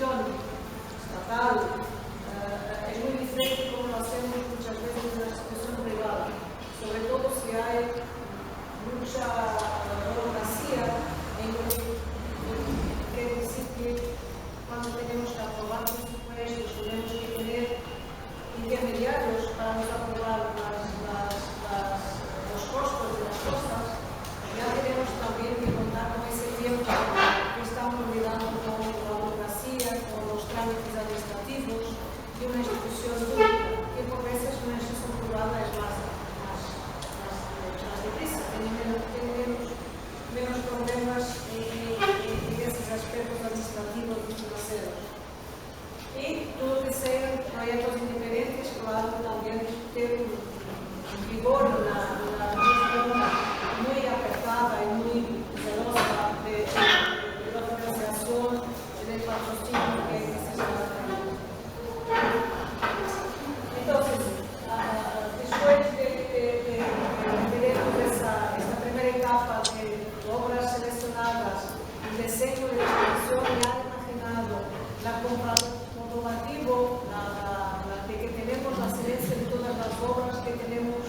gestión estatal es muy diferente como lo hacemos muchas veces en la institución privada, sobre todo si hay mucha burocracia en lo que quiere decir que cuando tenemos que aprobar presupuestos tenemos que tener intermediarios para nos aprobar los costos de las cosas. Ya tenemos también que contar con ese tiempo que estamos lidiando con la burocracia, con los trámites administrativos de una institución pública, que por veces una institución privada es más deprisa, tiene menos problemas en esos aspectos administrativos y financieros. Y todo lo que sean proyectos independientes, claro, también tienen un vigor, una muy apretada y muy celosa de la financiación y del patrocinio que se está teniendo. Entonces, después de esta primera etapa de obras seleccionadas, el diseño de la exposición ya imaginado, la comprobativo de que tenemos la excelencia de todas las obras que queremos,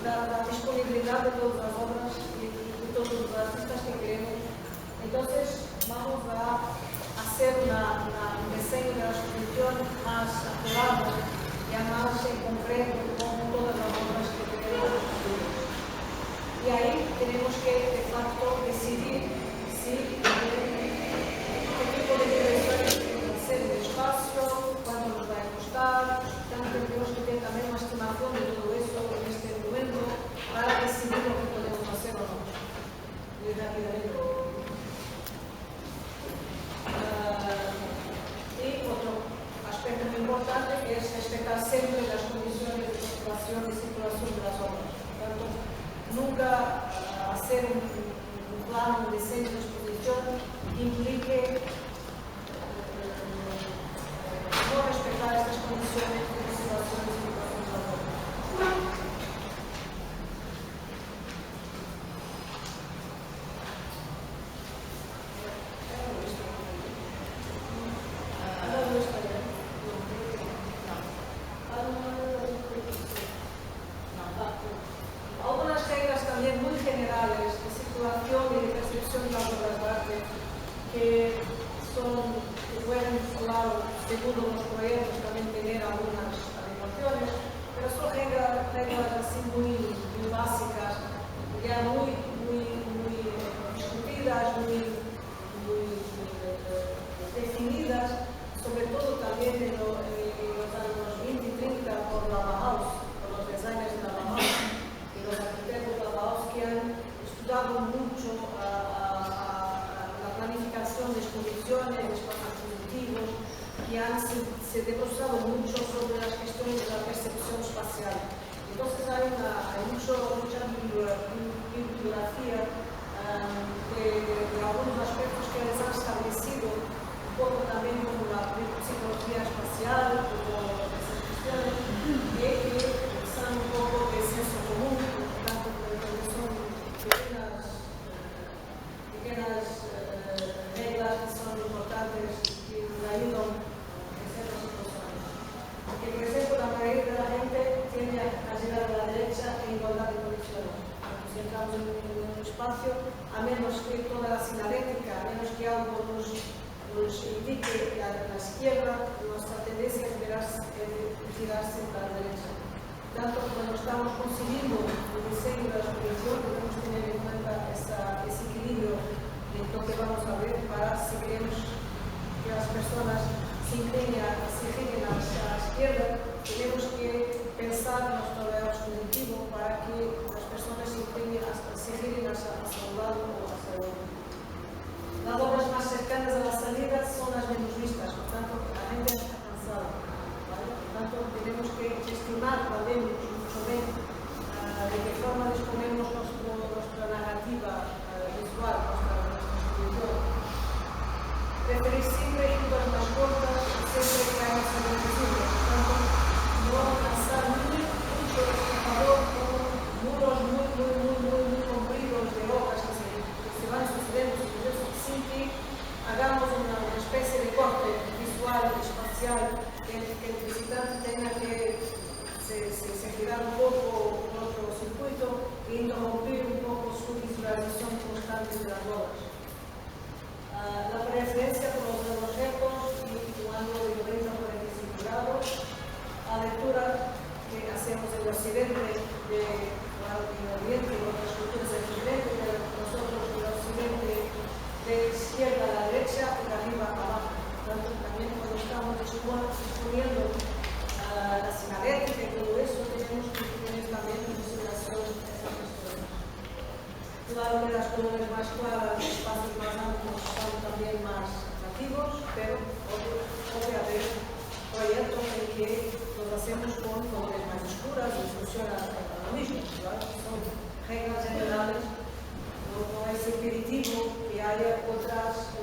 la disponibilidad de todas las obras y de todos los artistas que queremos. Entonces vamos a hacer un diseño de la exposición más acurado, ya más en concreto con todas las obras que queremos construir. Y ahí tenemos que de facto decidir si qué tipo de direcciones queremos hacer el espacio, cuánto nos va a costar. Tenemos que tener también una estimación de todo eso en este momento para decidir lo que podemos hacer o no. Muy rápidamente. Y otro aspecto muy importante que es respetar siempre las condiciones de conservación y circulación de las obras. Por tanto, nunca hacer un plano, un diseño de exposición implique no respetar estas condiciones de conservación y circulación de las obras. Algunas reglas también muy generales de circulación y de percepción de las obras de arte que pueden, claro, según los proyectos, también tener algunas adecuaciones, pero son reglas así muy básicas, ya muy discutidas, muy definidas, sobre todo también en los años 20 y 30 por la Bauhaus, por los designers de la Bauhaus y los arquitectos de la Bauhaus que han estudiado mucho la planificación de exposiciones, de espacios expositivos, que se debruçado mucho sobre las cuestiones de la percepción espacial. Entonces hay mucha bibliografía de algunos aspectos que les han establecido, un poco también como la psicología espacial, como esas cuestiones, que son un poco de senso común, por tanto, que son pequeñas reglas que son importantes y nos ayudan a hacer las cosas. Porque, por ejemplo, la mayoría de la gente tiende a llegar a la derecha en igualdad de condiciones. Si entramos en un espacio, a menos que toda la sinalética, a menos que algo nos indique a la izquierda, nuestra tendencia es girarse para la derecha. Tanto cuando estamos consiguiendo el diseño de la exposición, debemos tener en cuenta ese equilibrio de lo que vamos a ver para si queremos que las personas se gire hacia la izquierda, tenemos que pensar nuestro layout expositivo para que las personas se giren hacia un lado o hacia el otro. Las obras más cercanas a la salida son las menos vistas, por tanto, la gente está cansada. ¿Vale? Por tanto, tenemos que estimar también mucho bien de qué forma disponemos nuestra narrativa visual, nuestra exposición. Preferir siempre rutas más cortas, siempre que haya salido visible. Por tanto, no alcanzar mucho espectador con muros muy compridos de hojas que se van sucediendo sin que hagamos inicial, que el visitante tenga que se girar un poco por otro circuito e interrumpir un poco su visualización constante de las obras. La preferencia por los objetos y un ángulo de 90 a 45 grados, la lectura que hacemos en el occidente de Oriente y otras culturas del occidente, pero nosotros en el occidente de izquierda a la derecha y de arriba a abajo. Por tanto, también cuando estamos exponiendo la sinalética y todo eso, tenemos que tener también en consideración estas cuestiones. Claro que las colores más claras, los espacios más amplios son también más atractivos, pero puede haber proyectos en que los hacemos con colores más oscuras y funciona lo mismo, ¿verdad? Son reglas generales, no es impeditivo que haya otros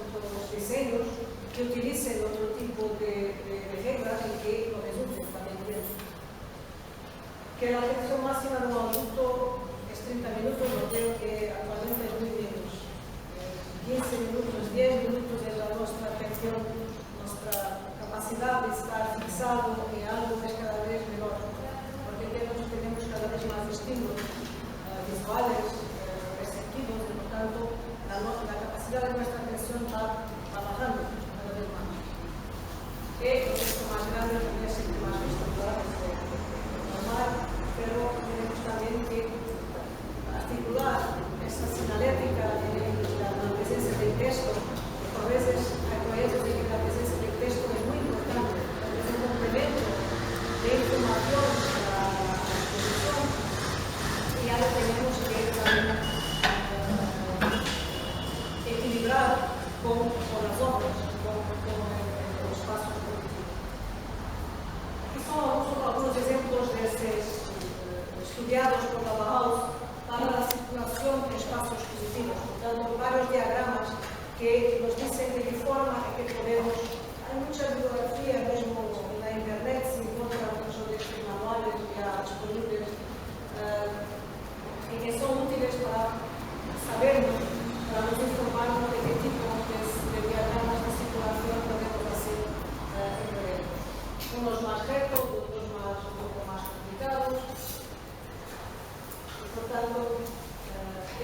diseños que utilicen otro tipo de reglas y que lo resulten también bien. Que la atención máxima de un adulto es 30 minutos, yo creo que actualmente es muy menos. 15 minutos, 10 minutos es nuestra atención, nuestra capacidad de estar fixado en algo que es cada vez menor, porque tenemos cada vez más estímulos visuales, receptivos, y por tanto la capacidad de nuestra atención va bajando cada vez más. Que el texto más grande también es el que más visto, claro, es normal, pero tenemos también que articular esa sinalética en la presencia del texto. A veces hay proyectos en que la presencia del texto es muy importante, es un complemento de información a la exposición y ahora tenemos que también equilibrar con las obras, con los pasos productivos. Aquí son algunos ejemplos de estos estudiados por la Bauhaus para la circulación de espacios positivos, dando varios diagramas que nos dicen de qué forma y que podemos. Hay mucha bibliografía mismo en la internet, se encuentran muchos de estos manuales ya disponibles y que son útiles para sabernos, para nos informarnos de qué tipo de diagramas de circulación podemos hacer en proyectos. Unos más rectos, otros un poco más complicados. Y por tanto,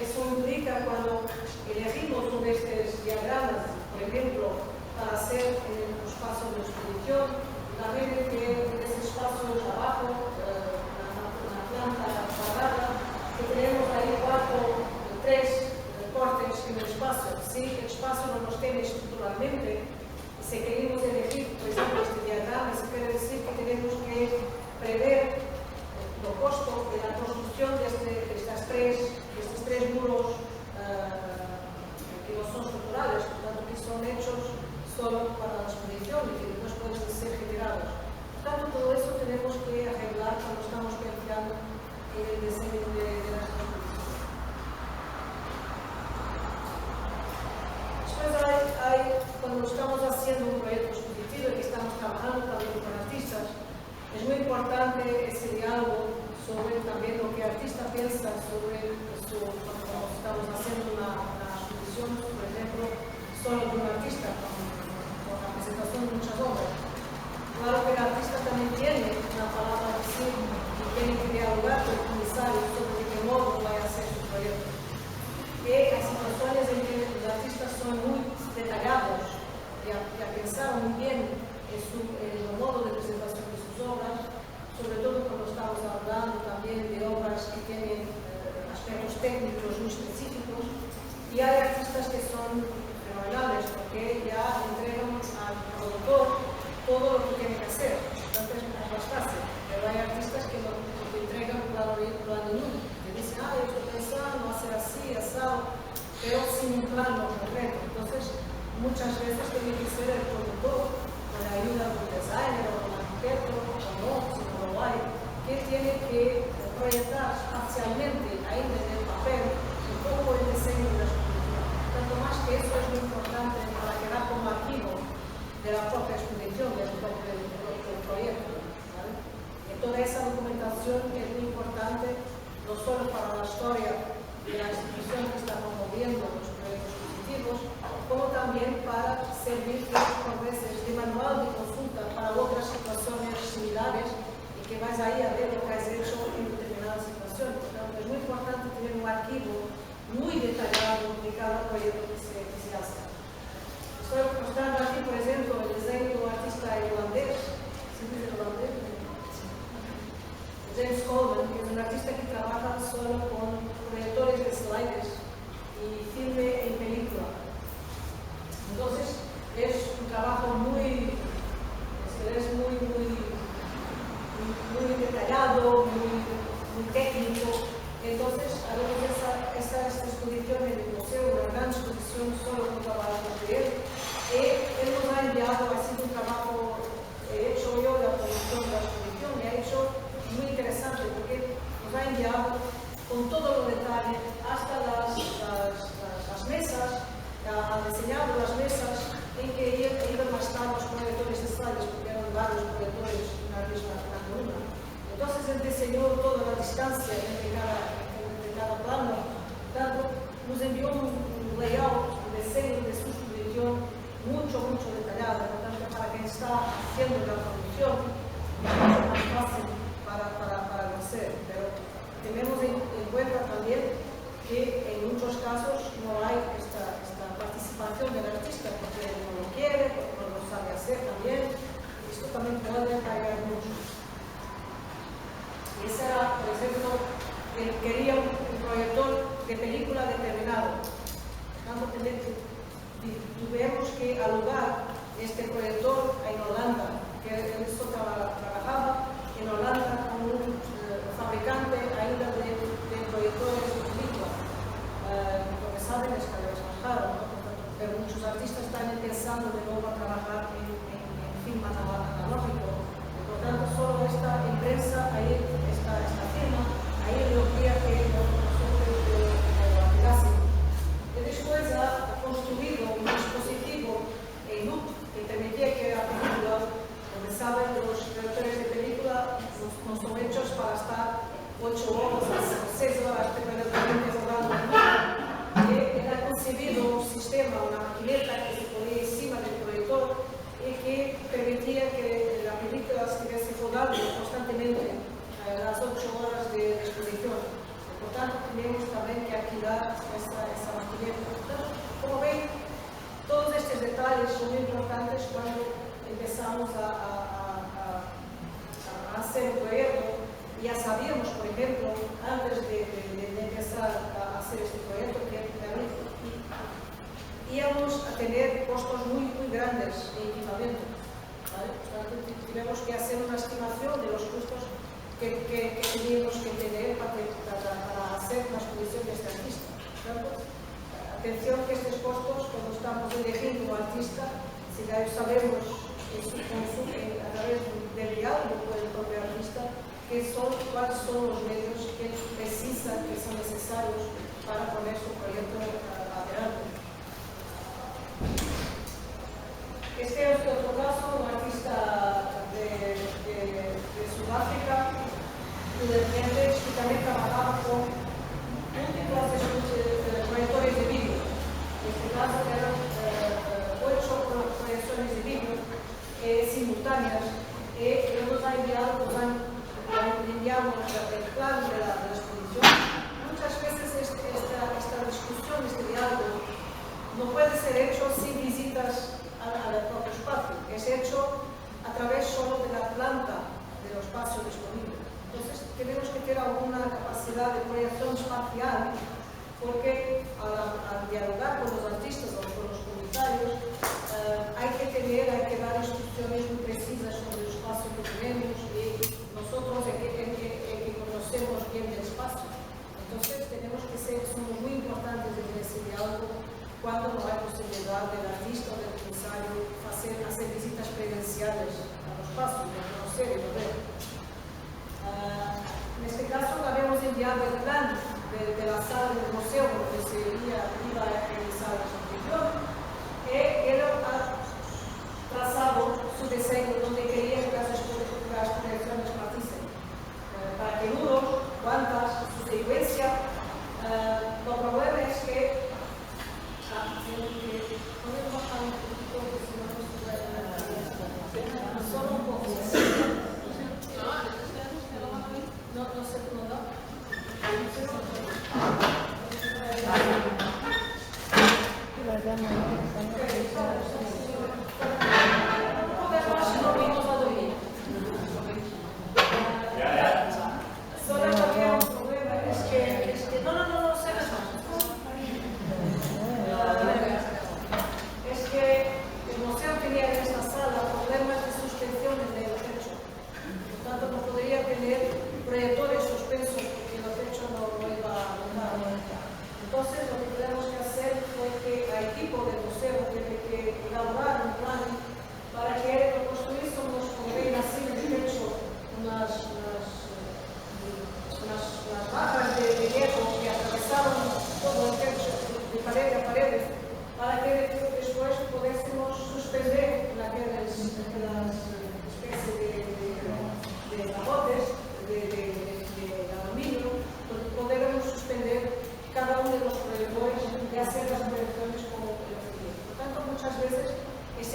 eso implica cuando elegimos uno de estos diagramas, por ejemplo, para hacer los pasos de exposición, también que en esos pasos abajo, una planta cuadrada, que tenemos ahí tres cortes en el espacio. Si el espacio no nos tiene estructuralmente, si queremos elegir, por ejemplo, este diagrama, eso quiere decir que tenemos que prever lo costo de la construcción de estos tres muros que no son estructurales, por tanto que son hechos solo para la exposición y que después pueden ser generados. Por tanto, todo eso tenemos que arreglar cuando estamos pensando en el diseño de las exposiciones. Después cuando estamos haciendo un proyecto expositivo y que estamos trabajando también con artistas, es muy importante ese diálogo sobre también lo que el artista piensa sobre cuando estamos haciendo una exposición, por ejemplo, solo de un artista, con la presentación de muchas obras. Claro que el artista también tiene una palabra a decir y tiene que dialogar con el comisario sobre de qué modo va a hacer su proyecto. Y hay situaciones en que los artistas son muy detallados y a pensar muy bien en el modo de presentación de sus obras, sobre todo cuando estamos hablando también de obras que tienen aspectos técnicos muy específicos, y hay artistas que son fenomenales porque ya entregan al productor todo lo que tiene que hacer, entonces es más fácil, pero hay artistas que lo entregan plano nulo, que dicen, esto pensando, hacer así, asado, pero sin un plano concreto. Entonces muchas veces tiene que ser el productor, con la ayuda de un designer o un arquitecto, o no, si no lo hay, que tiene que proyectar parcialmente ahí en el papel un poco el diseño de la exposición. Tanto más que eso es muy importante para quedar como archivo de la propia exposición, del propio proyecto. ¿Vale? Y toda esa documentación es muy importante, no solo para la historia de la institución que está promoviendo los proyectos expositivos, como también para servir por veces de manual de consulta para ejemplo, el diseño de un artista irlandés, James Coleman, que es un artista que trabaja solo con proyectores de sliders y filme en película. Entonces, es un trabajo muy detallado, muy técnico. Entonces, haremos esta exposición en el museo, una gran exposición solo con trabajos de él. Él nos ha enviado, ha sido un trabajo hecho yo, la producción de la exposición, me ha hecho muy interesante porque nos ha enviado con todos los detalles, hasta las mesas, ha diseñado las mesas en que iban a estar los proyectores de sliders, porque eran varios proyectores una misma columna. Entonces él diseñó toda la distancia entre cada plano, tanto nos envió un layout, un diseño de su exposición mucho detallado, por tanto para quien está haciendo la producción es mucho más fácil para hacer, pero tenemos en cuenta también que en muchos casos no hay esta participación del artista porque no lo quiere, porque no lo sabe hacer también, y esto también puede cargar mucho. Y ese era, por ejemplo, él quería un proyector de película determinado. Tuvimos que alugar este proyector en Holanda, que él trabajaba en Holanda con un fabricante ainda de proyectores de película. Lo que saben es que es más caro, ¿no? Pero muchos artistas están pensando de nuevo a trabajar en film analógico. Por tanto, solo esta empresa, esta firma, ahí lo quería que nosotros lo aplicásemos. Y después ha construido un dispositivo en loop que permitía que la película, donde saben que los proyectores de película no son hechos para estar 8 horas o 6 horas permanentemente rodando en loop. Él ha concebido un sistema, una maquineta que se ponía encima del proyector y que permitía que la película estuviese rodando constantemente a las 8 horas de exposición. Por tanto, tenemos también que activar esa maquineta. Como ven, todos estos detalles son muy importantes cuando empezamos a hacer un proyecto. Ya sabíamos, por ejemplo, antes de empezar a hacer este proyecto, que íbamos a tener costos muy grandes de equipamiento. ¿Vale? Tuvimos que hacer una estimación de los costos que teníamos que tener para hacer la exposición de este artista. Atención que estos costos, cuando estamos eligiendo un artista, si ya sabemos a través del diálogo con el propio artista, cuáles son los medios que precisan, que son necesarios para poner su proyecto adelante. Este es otro caso, un artista de Sudáfrica, que también trabajaba con múltiples proyectores de vídeo. En este caso eran 8 proyecciones de vídeo simultáneas y nos ha enviado enviamos el plan de la exposición. Muchas veces esta discusión, este diálogo, no puede ser hecho sin visitas al propio espacio. Es hecho a través solo de la planta del espacio disponible. Entonces, tenemos que tener alguna capacidad de proyección espacial, porque al dialogar con los artistas o con los comunitarios, hay que dar instrucciones muy precisas sobre el espacio que tenemos y nosotros que conocemos bien el espacio. Entonces tenemos que somos muy importantes en ese diálogo cuando no hay posibilidad del artista o del comisario hacer visitas presenciales a los espacios, de conocer y de ver. En este caso habíamos enviado el plan de la sala del museo donde se iba a realizar la exposición y él ha trazado su diseño donde quería que las proyecciones participen. Para que duro, cuántas, su secuencia. El problema es que podemos bajar un poquito, si no solo un poco. No sé cómo da.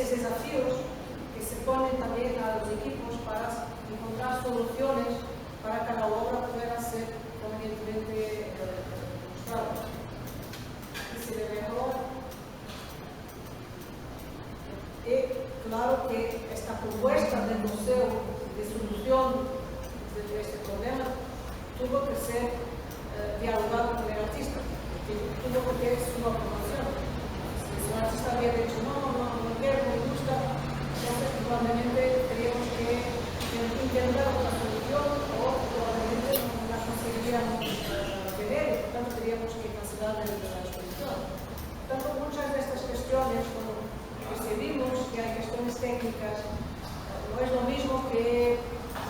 esses desafios que se ponen también a los equipos para encontrar soluciones para que la obra pueda ser convenientemente mostrada. Y se ve mejor. Y claro que esta propuesta del museo de solución de este problema tuvo que ser dialogado con el artista, que tuvo que tener su aprobación. Si el artista había dicho no quiero, no me gusta, entonces probablemente teníamos que intentar una solución o probablemente no la conseguiríamos tener, y por tanto teníamos que cancelar la exposición. Por tanto, muchas de estas cuestiones, como percibimos que hay cuestiones técnicas, no es lo mismo que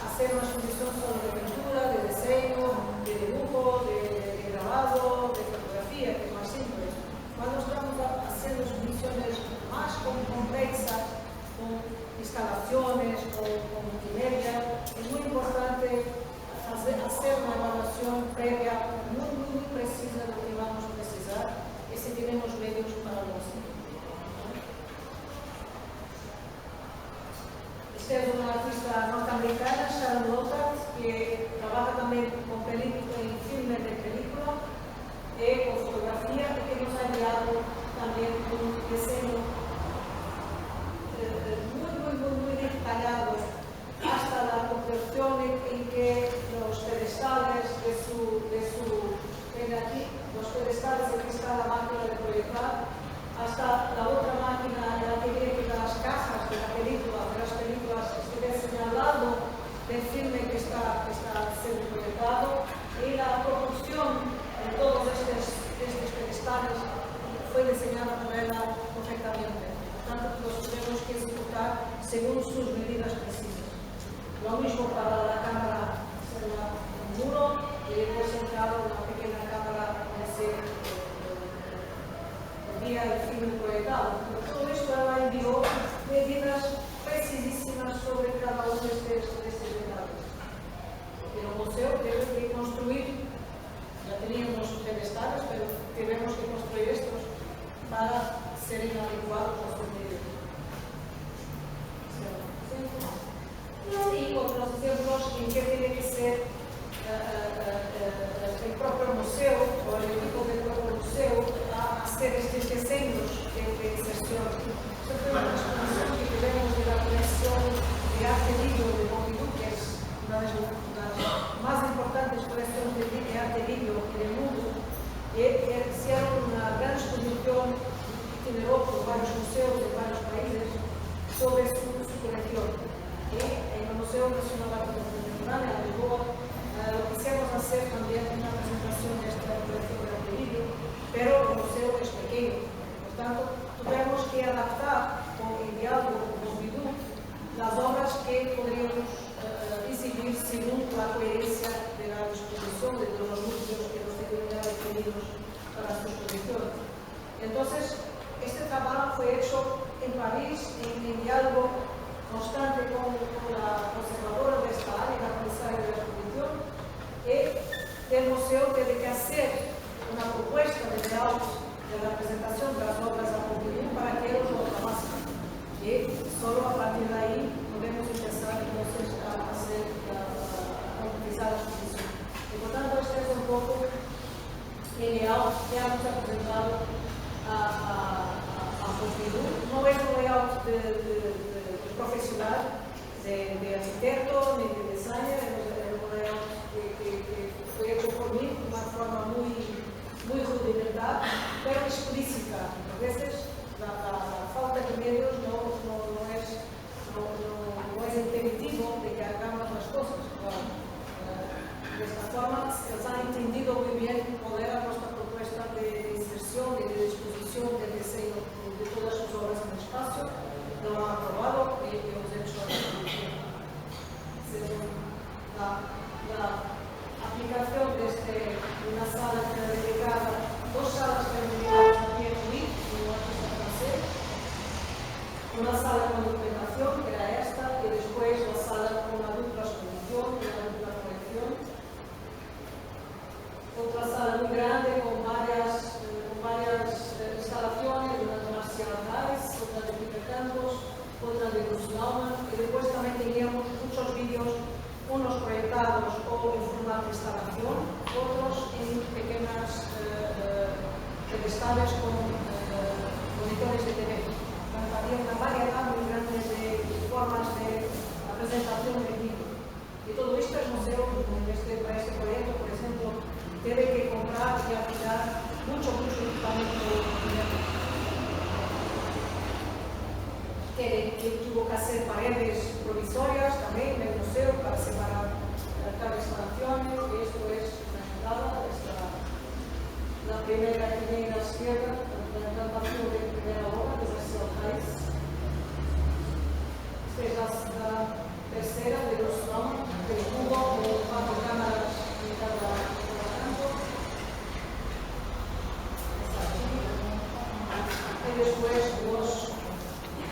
hacer una exposición solo de pintura, de diseño, de dibujo, de grabado, de fotografía, que es más simple. Cuando estamos haciendo exposiciones más complexas, con instalaciones, con multimedia, es muy importante hacer una evaluación previa muy precisa de lo que vamos a precisar y si tenemos medios para lo hacer. Esta es una artista norteamericana, Sharon Lothar, que trabaja también con filmes de película y con fotografía, y que nos ha enviado también un diseño muy detallado hasta la proporción en que los pedestales los pedestales en que está la máquina de proyectar, hasta la otra máquina en la que viene las cajas de las películas estuviesen al lado del filme que está siendo proyectado, y la proporción de todos estos pedestales fue diseñada por ella perfectamente. Por tanto, los tenemos que ejecutar según sus medidas precisas. Lo mismo para la cámara, será un muro y después entrado una pequeña cámara donde se envía el film proyectado. Pero todo esto ella envió medidas precisísimas sobre cada uno de estos detalles. Porque el museo debe de construir, ya teníamos pedestales, pero tenemos que construir estos para serem adequados a sus medidas. Y otros ejemplos en que tiene que ser el propio museo o el equipo del propio museo a hacer estos diseños de inserción. Esta fue una exposición que tenemos de la colección de arte libro de Pompidou, que es una de las más importantes colecciones de arte libro del mundo, y hicieron una gran exposición generó por varios museos de varios países sobre su colección. En el Museo Nacional de Arte Contemporánea de Lisboa lo quisimos hacer también una presentación de esta colección de arte libro, pero el museo es pequeño. Por tanto, tuvimos que adaptar con el diálogo con Pompidou las obras que podríamos exhibir según la coherencia de la disposición de todos los núcleos que los tenía definidos para su exposición. Entonces, este trabajo fue hecho en París, en diálogo constante con la conservadora de esta área, la comisaria de la exposición, y el museo tiene que hacer una propuesta de layout de la presentación de las obras a Pompidou para que ellos lo trabajen. Y solo a partir de ahí podemos empezar entonces a utilizar la exposición. Y por tanto, este es un poco el layout que hemos presentado a Pompidou. No es un layout de profesional, de arquitecto, ni de designer, es un layout que fue hecho por mí de una forma muy rudimentar, pero explícita. A veces la falta de medios no es impeditivo de que hagamos las cosas. De esta forma, se ha entendido muy bien cuál era nuestra propuesta de inserción y de disposición del diseño de todas sus obras en el espacio. Lo han aprobado y hemos hecho la aplicación de una sala que era dedicada, dos salas que eran dedicadas a Pierre Louis, un artista francés, una sala con documentación, que era esta, y después la sala con la dupla exposición y la dupla colección. Otra sala muy grande con varias instalaciones, una Marcial Reis, otra de Peter Campos, otra de Bruce Nauman, y después también teníamos muchos vídeos, unos proyectados o en formato de instalación, otros en pequeñas pedestales con monitores de TV. Había una variedad muy grande de formas de presentación del vídeo. Y todo esto el museo, para este proyecto, por ejemplo, debe que comprar y alquilar mucho equipamiento que tuvo que hacer paredes provisorias también en el museo para separar cada instalaciones, y esto es una entrada, la primera que viene a la izquierda, la implantación de primera obra de Marcial Reis. Esta es la tercera de los nombres, que tuvo 4 cámaras en cada campo. Y después los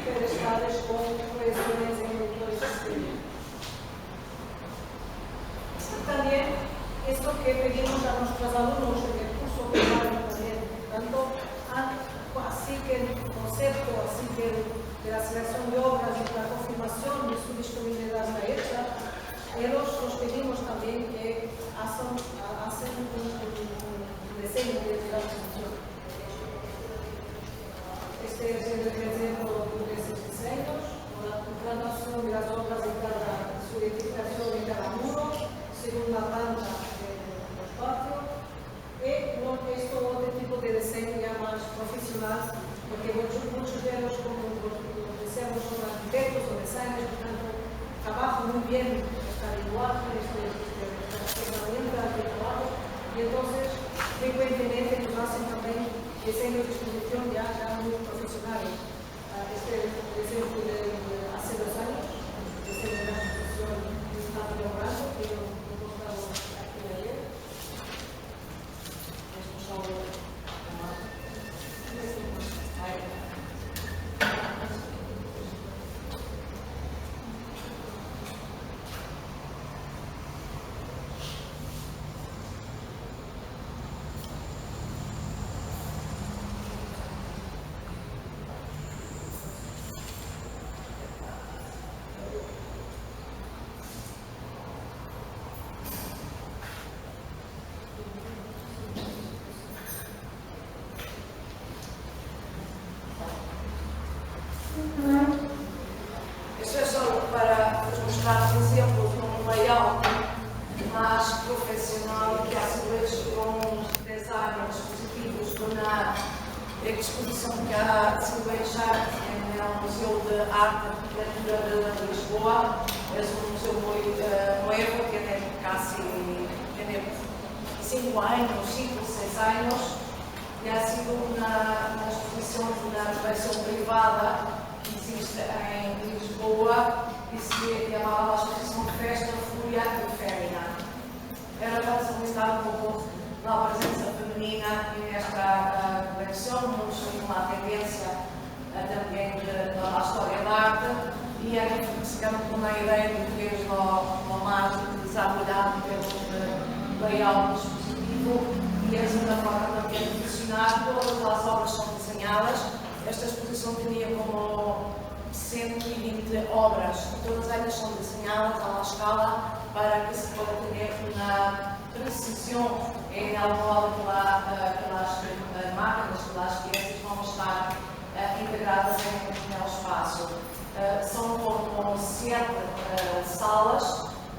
pedestales con proyecciones en monitores exteriores. También esto que pedimos a nuestros alumnos en el curso primario también, tanto así que el concepto, así que de la selección de obras y la confirmación de su disponibilidad está hecha, ellos nos pedimos también que hacen un diseño de la exposición. Este es el ejemplo de esos diseños, la implantación de las obras de su identificación de cada muro, según la planta del espacio, y esto otro tipo de diseño ya más profesional, porque muchos de ellos, como los deseamos, son arquitectos o designers, por tanto, trabajan muy bien esta lenguaje, esta herramienta de trabajo, y entonces frecuentemente nos hacen también diseños de exposición ya muy profesionales. Este diseño de hace 2 años, diseño de la exposición de un patio brazo, que lo mostramos aquí ayer. Esto solo Isso é só para vos mostrar exemplos de um layout mais profissional que há vezes com designers positivos na exposição que há Silveijar no Museu de Arte e Arquitetura de Lisboa. É um museu muito novo, tiene casi 5 años, 5 o 6 años, e ha sido uma exposição de uma coleção privada que existe em Lisboa e se chamava a exposição Festa, Fúria e Fémina. Era para solicitar um pouco da presença feminina nesta coleção, uma tendência também da história da arte, e aqui ficamos com uma ideia de que no mais desarrollado pelo layout dispositivo, e é uma forma também de funcionar. Todas as obras são desenhadas. Esta exposição tinha como 120 obras, todas elas são desenhadas à escala para que se pueda ter uma precisão em algum modo que as máquinas, que as peças vão estar integradas no espaço. São como 7 salas,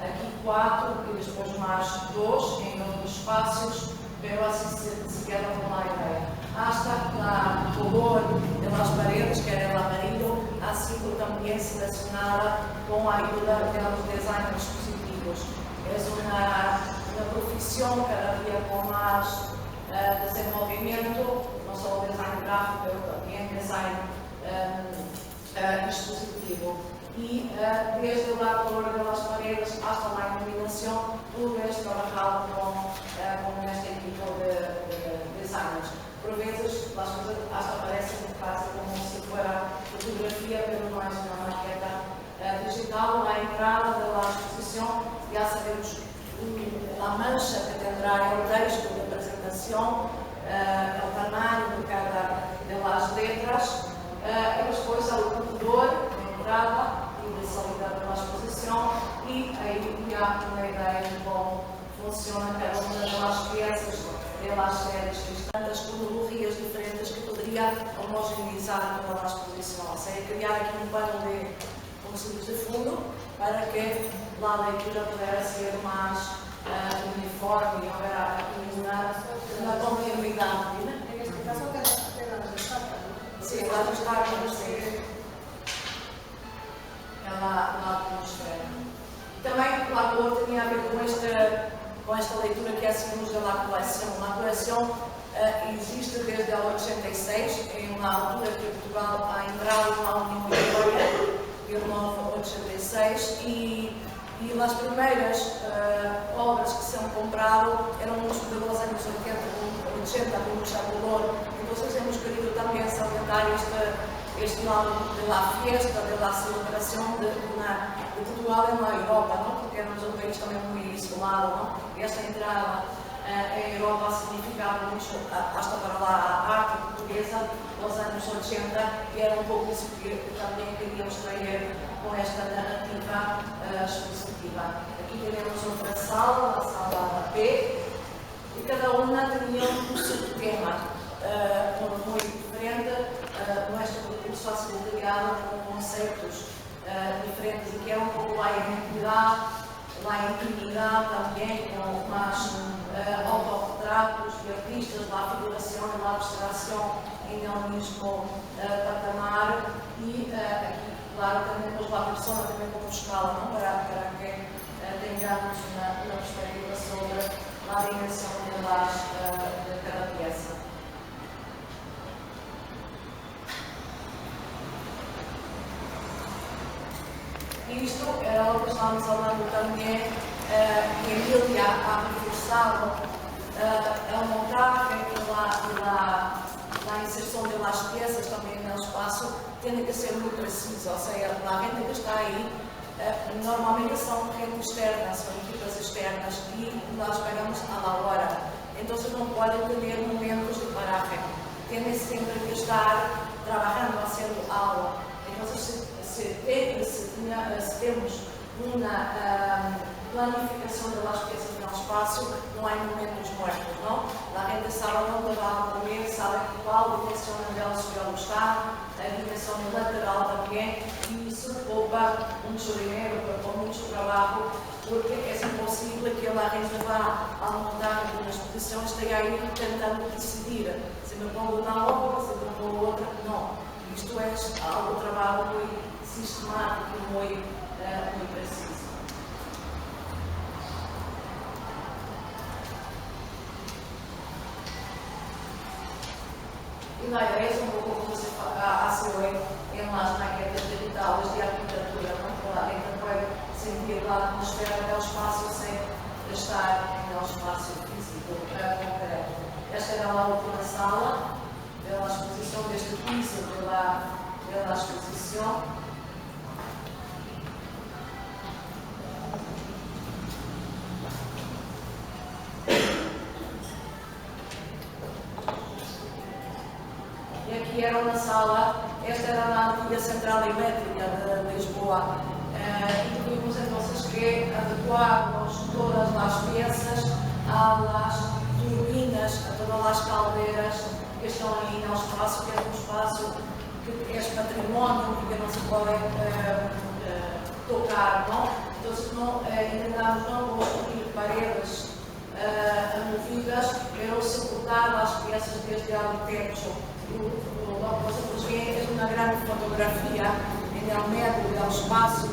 aqui 4 e depois mais 2 em outros espaços, pero assim se queda uma ideia. Hasta la color de las paredes, que era el amarillo, ha sido también seleccionada con ayuda de los designers positivos. Es una profesión cada día con más desenvolvimiento, no solo design gráfico, pero también design dispositivo. Y desde la color de las paredes hasta la iluminación, todo es trabajado con este tipo de designers. Por vezes, as coisas hasta parecem quase como se fuera fotografia, pero não é uma maqueta digital. Na entrada da exposição, já sabemos a mancha que tendrá o texto de apresentação, o tamanho de cada das letras, y después al computador, la entrada y de salida de la exposición, y ahí ya una idea de cómo funciona cada una de las piezas de las series, tantas cronologias diferentes que podría homogeneizar toda la exposición. O sea, criar aquí un plano de conceptos de fundo para que la lectura pueda ser más uniforme y haber una continuidad. En este caso quedan las destacan, ¿no? Sí, las destacan, sí. La atmosfera. Também a cor tinha a ver com esta leitura que hacemos da coleção. A coleção existe desde a 86, em uma altura que Portugal ha entrado na União Europeia, em 1986, e as primeiras obras que se han comprado eram de los años 80 con mucha color. Entonces hemos querido también salientar este lado de la fiesta, de la celebración de Portugal en la Europa, ¿no? Porque éramos un país también muy isolado, ¿no? Y esta entrada en Europa significaba mucho hasta para la arte portuguesa los años 80, y era un poco eso que también queríamos traer con esta narrativa expositiva. Aquí tenemos otra sala, la sala B, y cada una tenía un subtema muy diferente. Nuestro curso ha sido ligado con conceptos diferentes, y que era un poco la identidad, la intimidad también, con más autorretratos de artistas, la figuración y la abstracción en el mismo patamar, y aquí, claro, tenemos la persona también como escala, ¿no? para que tengamos una perspectiva sobre la dimensión de cada pieza. E isto era o que estávamos falando também, que Emília ha reforçado a montagem e a inserção de las piezas também no espaço tem que ser muito precisa, ou seja, a gente que está aí normalmente são gente externa, são equipas externas, e nós pegamos a la hora, então não podem ter momentos de paragem, tem sempre que estar trabalhando, fazendo algo. Então, se temos uma planificação das peças no espaço, não há momentos mortos, não? A gente sabe onde vai comer, sabe qual direção dela está, a dimensão lateral também, e isso poupa muito dinheiro, poupa muito trabalho, porque é impossível que a gente vá a montar uma exposição e esteja aí tentando decidir se me pongo na obra, se me pongo outra, não. Isto é algo trabalho muito sistemático e muito preciso. E la idea es un poco como se hace hoy en las maquetas digitales de arquitectura, ¿no? Que la gente puede sentir la atmosfera del espacio sin estar en el espacio físico concreto. Esta era la última sala de la exposición, de este piso de la exposición. E aqui era uma sala, esta era a antiga central elétrica de Lisboa, e tuvimos então que adequarmos todas as peças às turbinas, a todas as caldeiras que estão aí no espaço, que é um espaço que é património e que não se pode tocar, não? Então, intentamos não construir paredes amovidas, mas suportar as peças desde o teto. Vosotros veis una gran fotografía en el medio del espacio,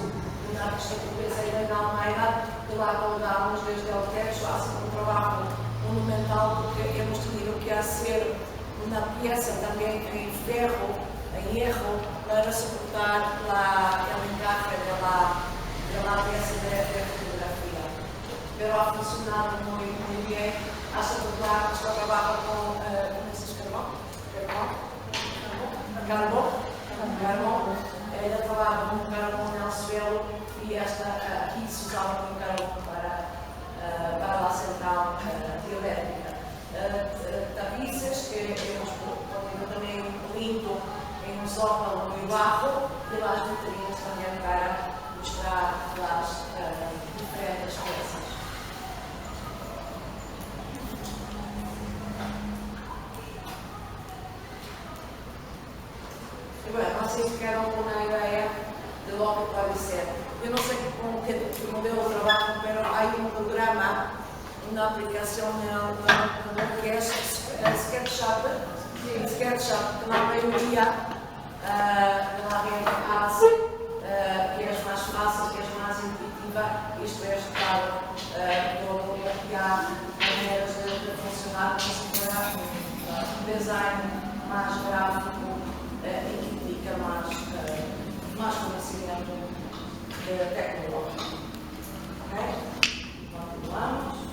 una artista portuguesa, Helena Almeida, que la colgamos desde el techo, hace un trabajo monumental, porque hemos tenido que hacer una pieza también en hierro, para soportar el encaje de la pieza de fotografía. Pero ha funcionado muy bien, hasta tocar nuestro trabajo con carbón, ella trabalha com carbón no suelo, e aqui se usava com carbón para a central elétrica. Tapices, que hemos podido também limpo en un zócalo muy bajo y las vitrinas también para mostrar las diferentes piezas. Y bueno, así quedaron con una idea de lo que puede ser. Yo no sé cómo qué modelo de trabajo, pero hay un programa, una aplicación en lo que es SketchUp, que la mayoría de la gente hace, que es más fácil, que es más intuitiva. Isto é, claro, todo copiar maneiras de funcionar como se fuera un design más gráfico e que implica más conhecimento tecnológico. Ok? Continuamos.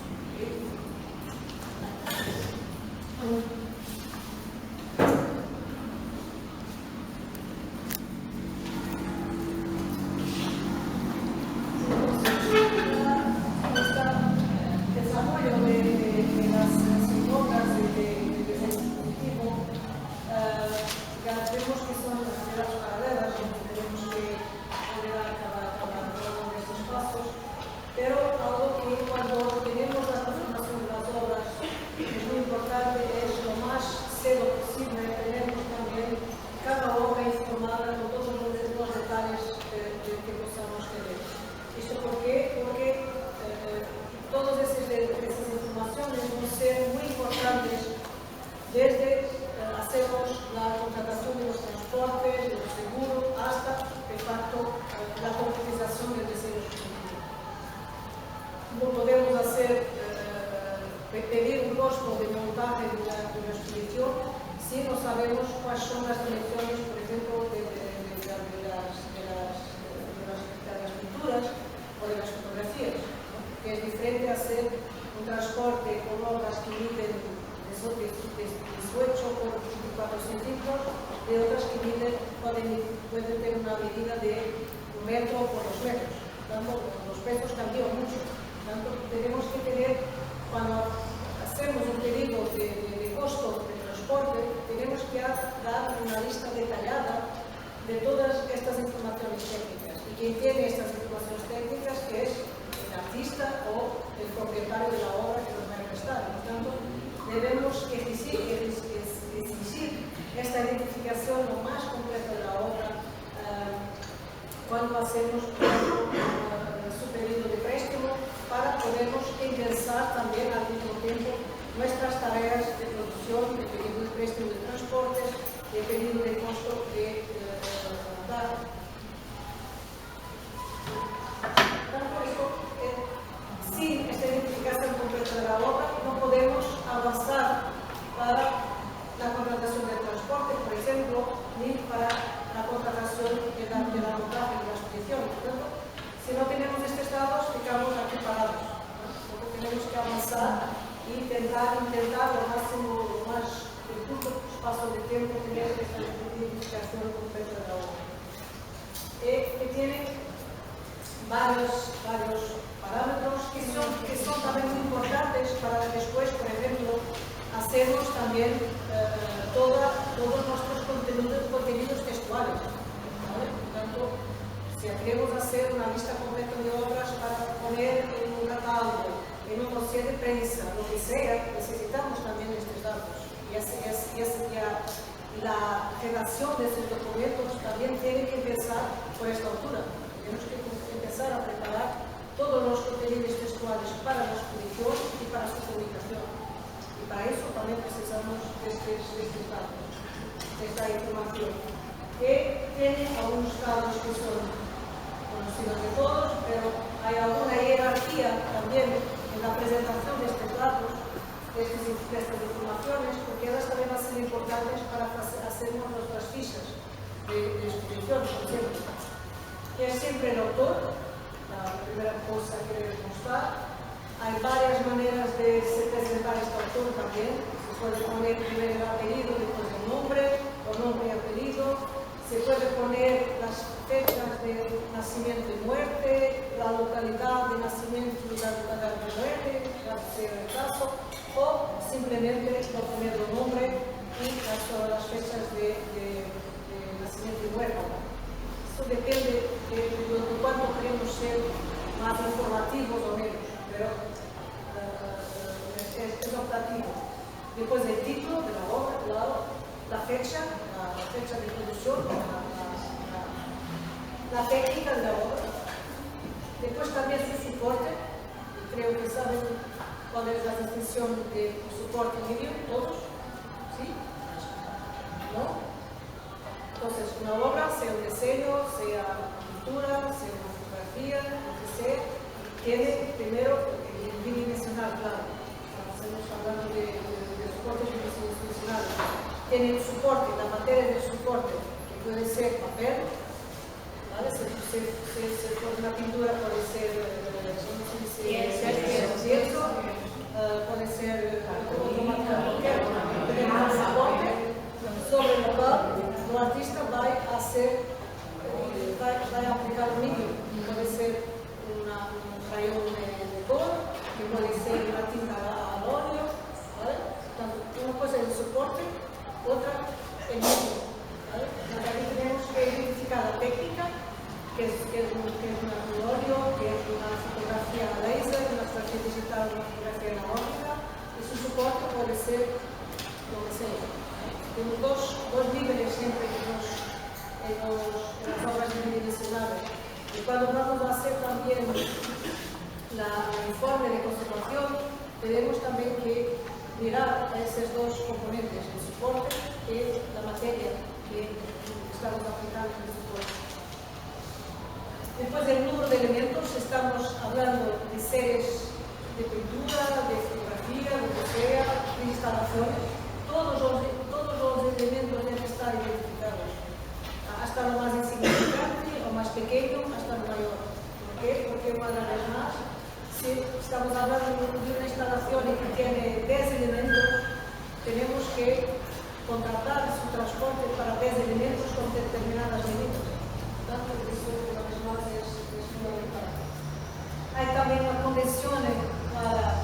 Simplemente poner un nombre y las fechas de 109. Eso depende de cuánto queremos ser más informativos o menos, pero es optativo. Después el título de la obra, la fecha de producción, la técnica de la obra. Después también su soporte. Creo que saben cuál es la distinción de soporte y vídeo, todos. ¿Sí? ¿No? Entonces, una obra, sea un diseño, sea una pintura, sea una fotografía, lo que sea, tiene primero el bidimensional, claro. Estamos hablando de soportes bidimensionales. Tiene el soporte, la materia del soporte, que puede ser papel, ¿vale? Si por una pintura puede ser lienzo, puede ser otro material. Tenemos un soporte sobre el cual el artista va a aplicar un vídeo. Puede ser un crayón de color, que puede ser una tinta al óleo, ¿vale? Una cosa es el soporte, otra el vídeo, ¿vale? Aquí tenemos que identificar la técnica, que es un óleo, que es una fotografía a laser, una fotografía digital, una fotografía analógica, y su soporte puede ser lo que sea. Tenemos dos niveles siempre en las obras bidimensionales. Y cuando vamos a hacer también el informe de conservación, tenemos también que mirar a esos dos componentes, el soporte y la materia que estamos aplicando en el soporte. Después del número de elementos, estamos hablando de series de pintura, de fotografía, de lo que sea, de instalaciones. Todos los elementos deben estar identificados, hasta lo más insignificante o más pequeño, hasta lo mayor. ¿Por qué? Porque una vez más, si estamos hablando de una instalación que tiene 10 elementos, tenemos que contratar su transporte para 10 elementos con determinadas medidas. Por tanto, eso una vez más es fundamental. Hay también una convención para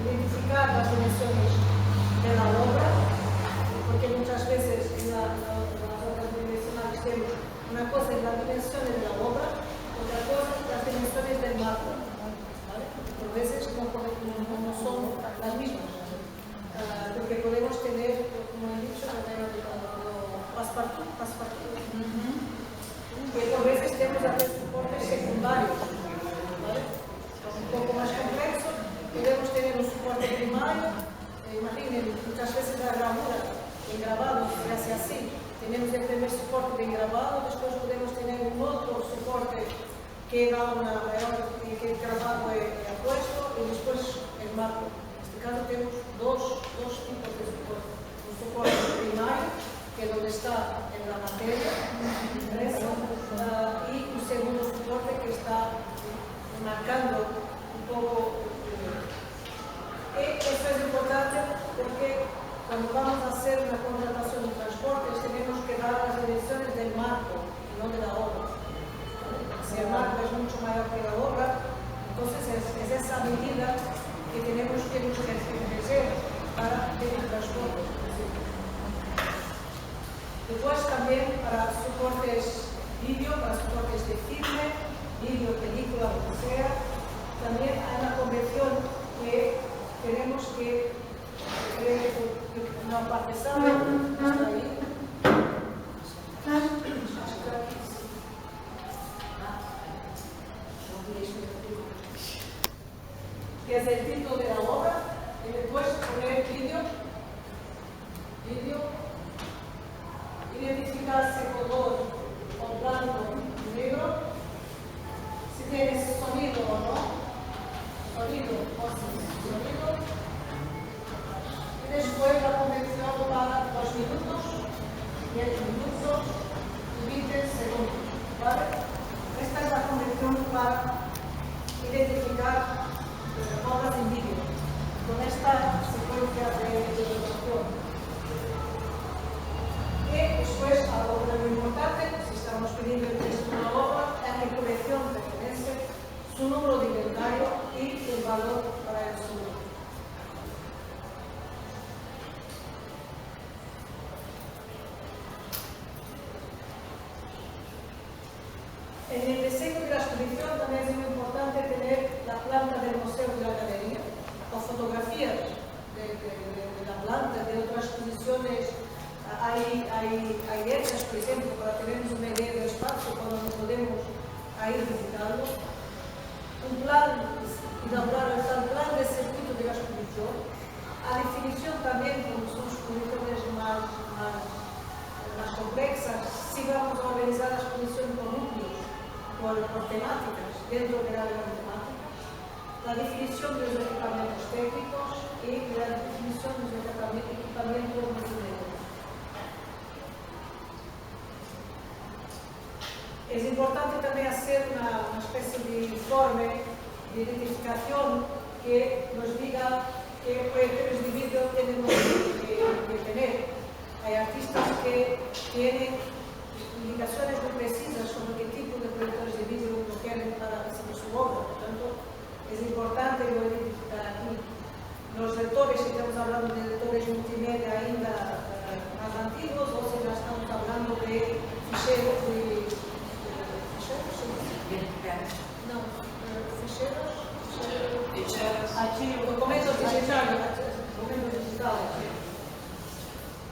identificar las dimensiones de la obra, porque muchas veces en las obras bidimensionales tenemos una cosa es las dimensiones de la obra, otra cosa es las dimensiones del marco, ¿vale? Por veces no son las mismas, porque podemos tener, como he dicho, passepartout, que por veces tenemos aquí soportes secundarios, ¿vale? Es un poco más complejo. Podemos tener un soporte primario, imaginen, muchas veces la gravura, el grabado se hace así. Tenemos el primer soporte de grabado, después podemos tener un otro soporte que da que el grabado es puesto y después el marco. En este caso tenemos dos tipos de soporte. Un soporte primario, que es donde está en la materia, y un segundo soporte que está marcando un poco. Esto es importante porque cuando vamos a hacer una contratación de transportes tenemos que dar las dimensiones del marco y no de la obra. Si el marco es mucho mayor que la obra, entonces es esa medida que tenemos que ejercer para el transporte. Después también para soportes vídeo, para soportes de filme, vídeo, película, lo que sea, también hay una convención que tenemos que una parte sabe, está ahí. Que es el título de la obra, y después poner vídeo, identificar si color o blanco o negro, si tienes sonido o no, sonido o sin sonido, y después la convención para 2 minutos, 10 minutos y 20 segundos, ¿vale? Esta es la convención para identificar obras en vídeo, con esta secuencia de grabación. Y después, algo muy importante, si estamos pidiendo el texto de una obra, a qué colección pertenece, su número de inventario y el valor para el seguro. En el diseño de la exposición también es muy importante tener la planta del museo de la galería o fotografías de la planta, de otras exposiciones. Hay hechas, por ejemplo, para tener una idea del espacio cuando no podemos ir visitarlo. Un plan, elaborar el tal plan de circuito de la exposición. A definición también, como son exposiciones más complexas, si vamos a organizar la exposición con núcleos, por temáticas, dentro de la temática, la definición de los equipamientos técnicos y la definición de los equipamientos multimedia. Es importante también hacer una especie de informe de identificación que nos diga qué proyectores de vídeo tenemos que tener. Hay artistas que tienen indicaciones muy precisas sobre qué tipo de proyectores de vídeo quieren para hacer su obra. Por tanto, es importante lo identificar aquí. Los lectores, si estamos hablando de lectores multimedia ainda más antiguos, o si ya estamos hablando de ficheros documentos digitales.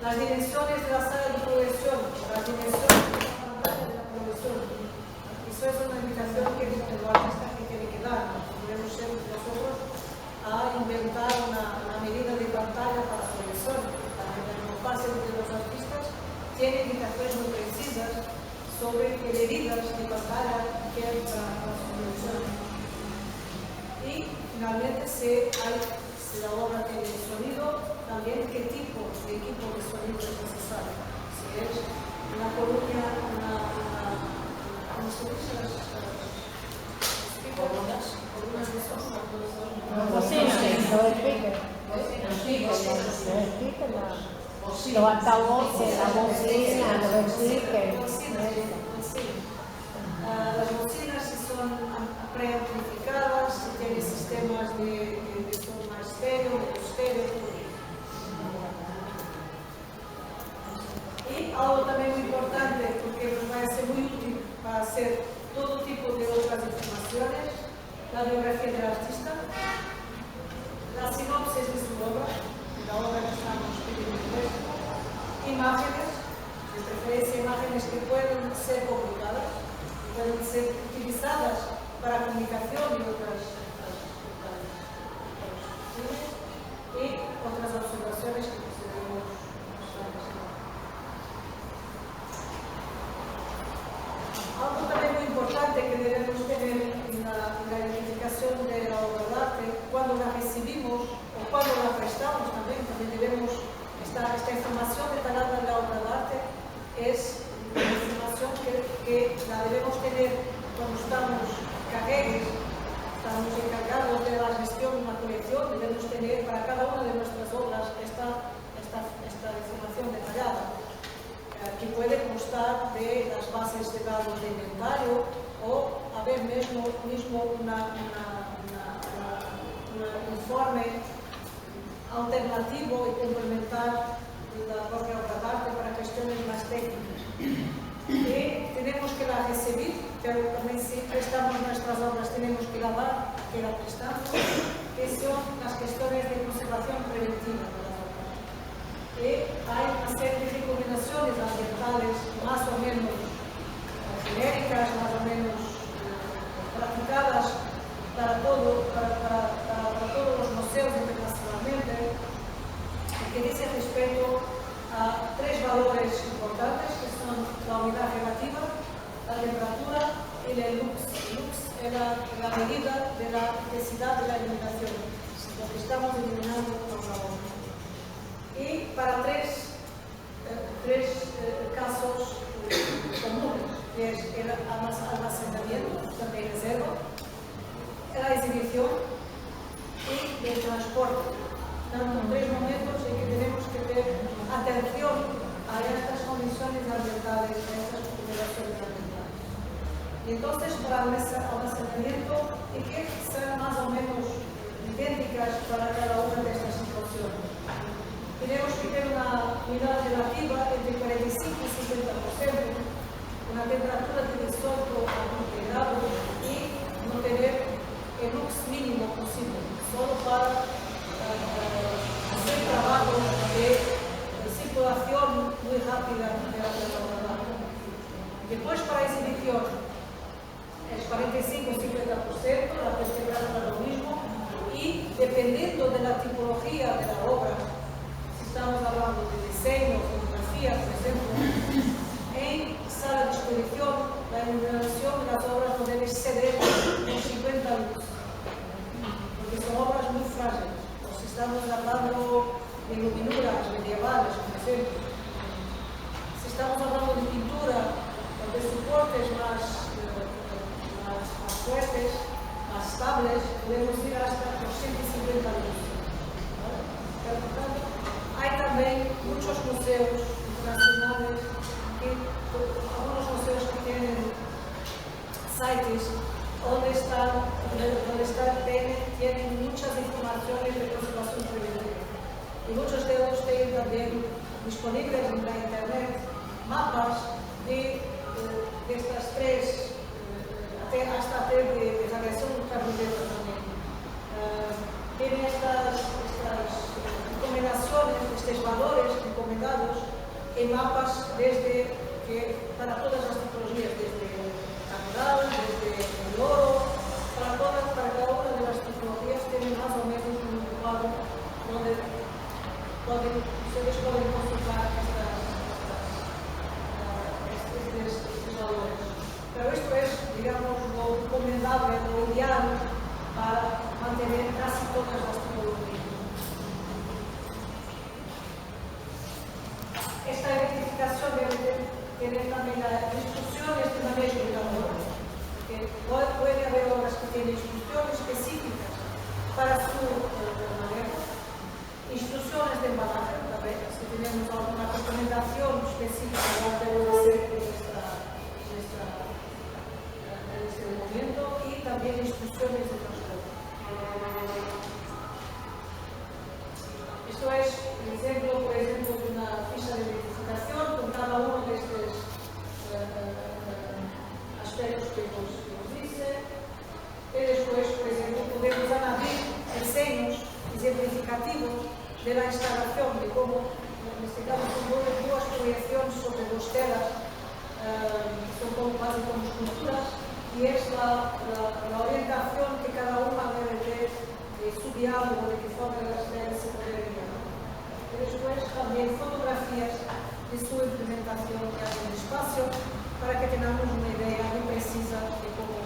Las dimensiones de la sala de proyección, las dimensiones de la pantalla de la proyección. Eso es una indicación que el artista tiene que dar. No podemos ser nosotros a inventar una medida de pantalla para la proyección. En el pase de los artistas tiene indicaciones muy precisas sobre qué medidas de pantalla quieren para la proyección. Y finalmente, si la obra tiene sonido, también qué tipo de equipo de sonido es necesario. Si es una columna, ¿cómo se dice? Columnas de sonido. Los altavoces, la bocina, los speakers. Las bocinas si son preamplificadas, si tienen sistemas de forma estéreo, de estéreo. Y algo también muy importante, porque nos va a ser muy útil para hacer todo tipo de otras informaciones, la biografía del artista, la sinopsis de su obra, la obra que estamos pidiendo, imágenes, de preferencia imágenes que pueden ser publicadas, pueden ser utilizadas para comunicación y otras y otras observaciones que consideremos algo también muy importante que debemos tener en la identificación de la obra de arte, cuando la recibimos o cuando la prestamos también debemos, esta información detallada de la obra de arte es una información que la debemos tener cuando estamos cargueros, estamos encargados de la gestión de una colección, debemos tener para cada una de nuestras obras esta información detallada, que puede constar de las bases de datos de inventario o haber mismo un informe alternativo y complementar la propia obra de arte para cuestiones más técnicas. Y tenemos que la recibir, pero también si prestamos nuestras obras tenemos que lavar, que la prestamos, que son las cuestiones de conservación preventiva de las obras. Y hay una serie de recomendaciones ambientales más o menos genéricas, más o menos practicadas para todos los museos internacionalmente, que dice respecto a tres valores importantes, que son la unidad relativa, la temperatura y el lux. Lux es la medida de la intensidad de la iluminación, lo que estamos iluminando con la obra. Y para tres casos comunes, que es el almacenamiento, de reserva, la exhibición y el transporte. Tanto tres momentos en que tenemos que tener atención a estas condiciones ambientales, a estas consideraciones ambientales. Y entonces, para el almacenamiento, hay que ser más o menos idénticas para cada una de estas situaciones. Tenemos que tener una unidad relativa entre 45 y 50%, una temperatura de 18 a 20 45-50%, la perspectiva para lo mismo, y dependiendo de la tipología de la obra, si estamos hablando de diseño, fotografía, por ejemplo, en sala de exposición, la iluminación de las obras no debe ceder en 50 luz, porque son obras muy frágiles. O si estamos hablando de iluminuras medievales, por ejemplo, si estamos hablando de pintura, de soportes más fuertes, más estables, podemos ir hasta los 150 luz. ¿Vale? Pero, por tanto, hay también muchos museos internacionales, algunos museos que tienen sites tienen muchas informaciones de conservación preventiva. Y muchos de ellos tienen también disponibles en la internet mapas de estas tres, hasta de radiación ultravioleta también. Tienen estas recomendaciones, estos valores recomendados en mapas para todas las tipologías, desde natural, desde el oro, para cada una de las tipologías tienen más o menos un cuadro donde ustedes pueden consultar estos valores. Pero esto es, digamos, lo recomendable, lo ideal para mantener casi todas las tipologías. Esta identificación debe tener también las instrucciones de manejo de la obra, porque puede haber obras que tienen instrucciones específicas para su manejo, instrucciones de embalaje también, si tenemos alguna recomendación específica la debemos hacer en este momento, y también instrucciones de transporte. Esto es un ejemplo, por ejemplo, de una ficha de identificación con cada uno de estos aspectos que os dice. Y después, por ejemplo, podemos añadir diseños exemplificativos de la instalación, de cómo, en este caso, son duas proyecciones sobre dos telas, son casi como esculturas, y es la orientación que cada una debe ter de su diálogo, de qué forma las telas se podrían. Después también fotografías de su implementación en el espacio, para que tengamos una idea muy precisa de cómo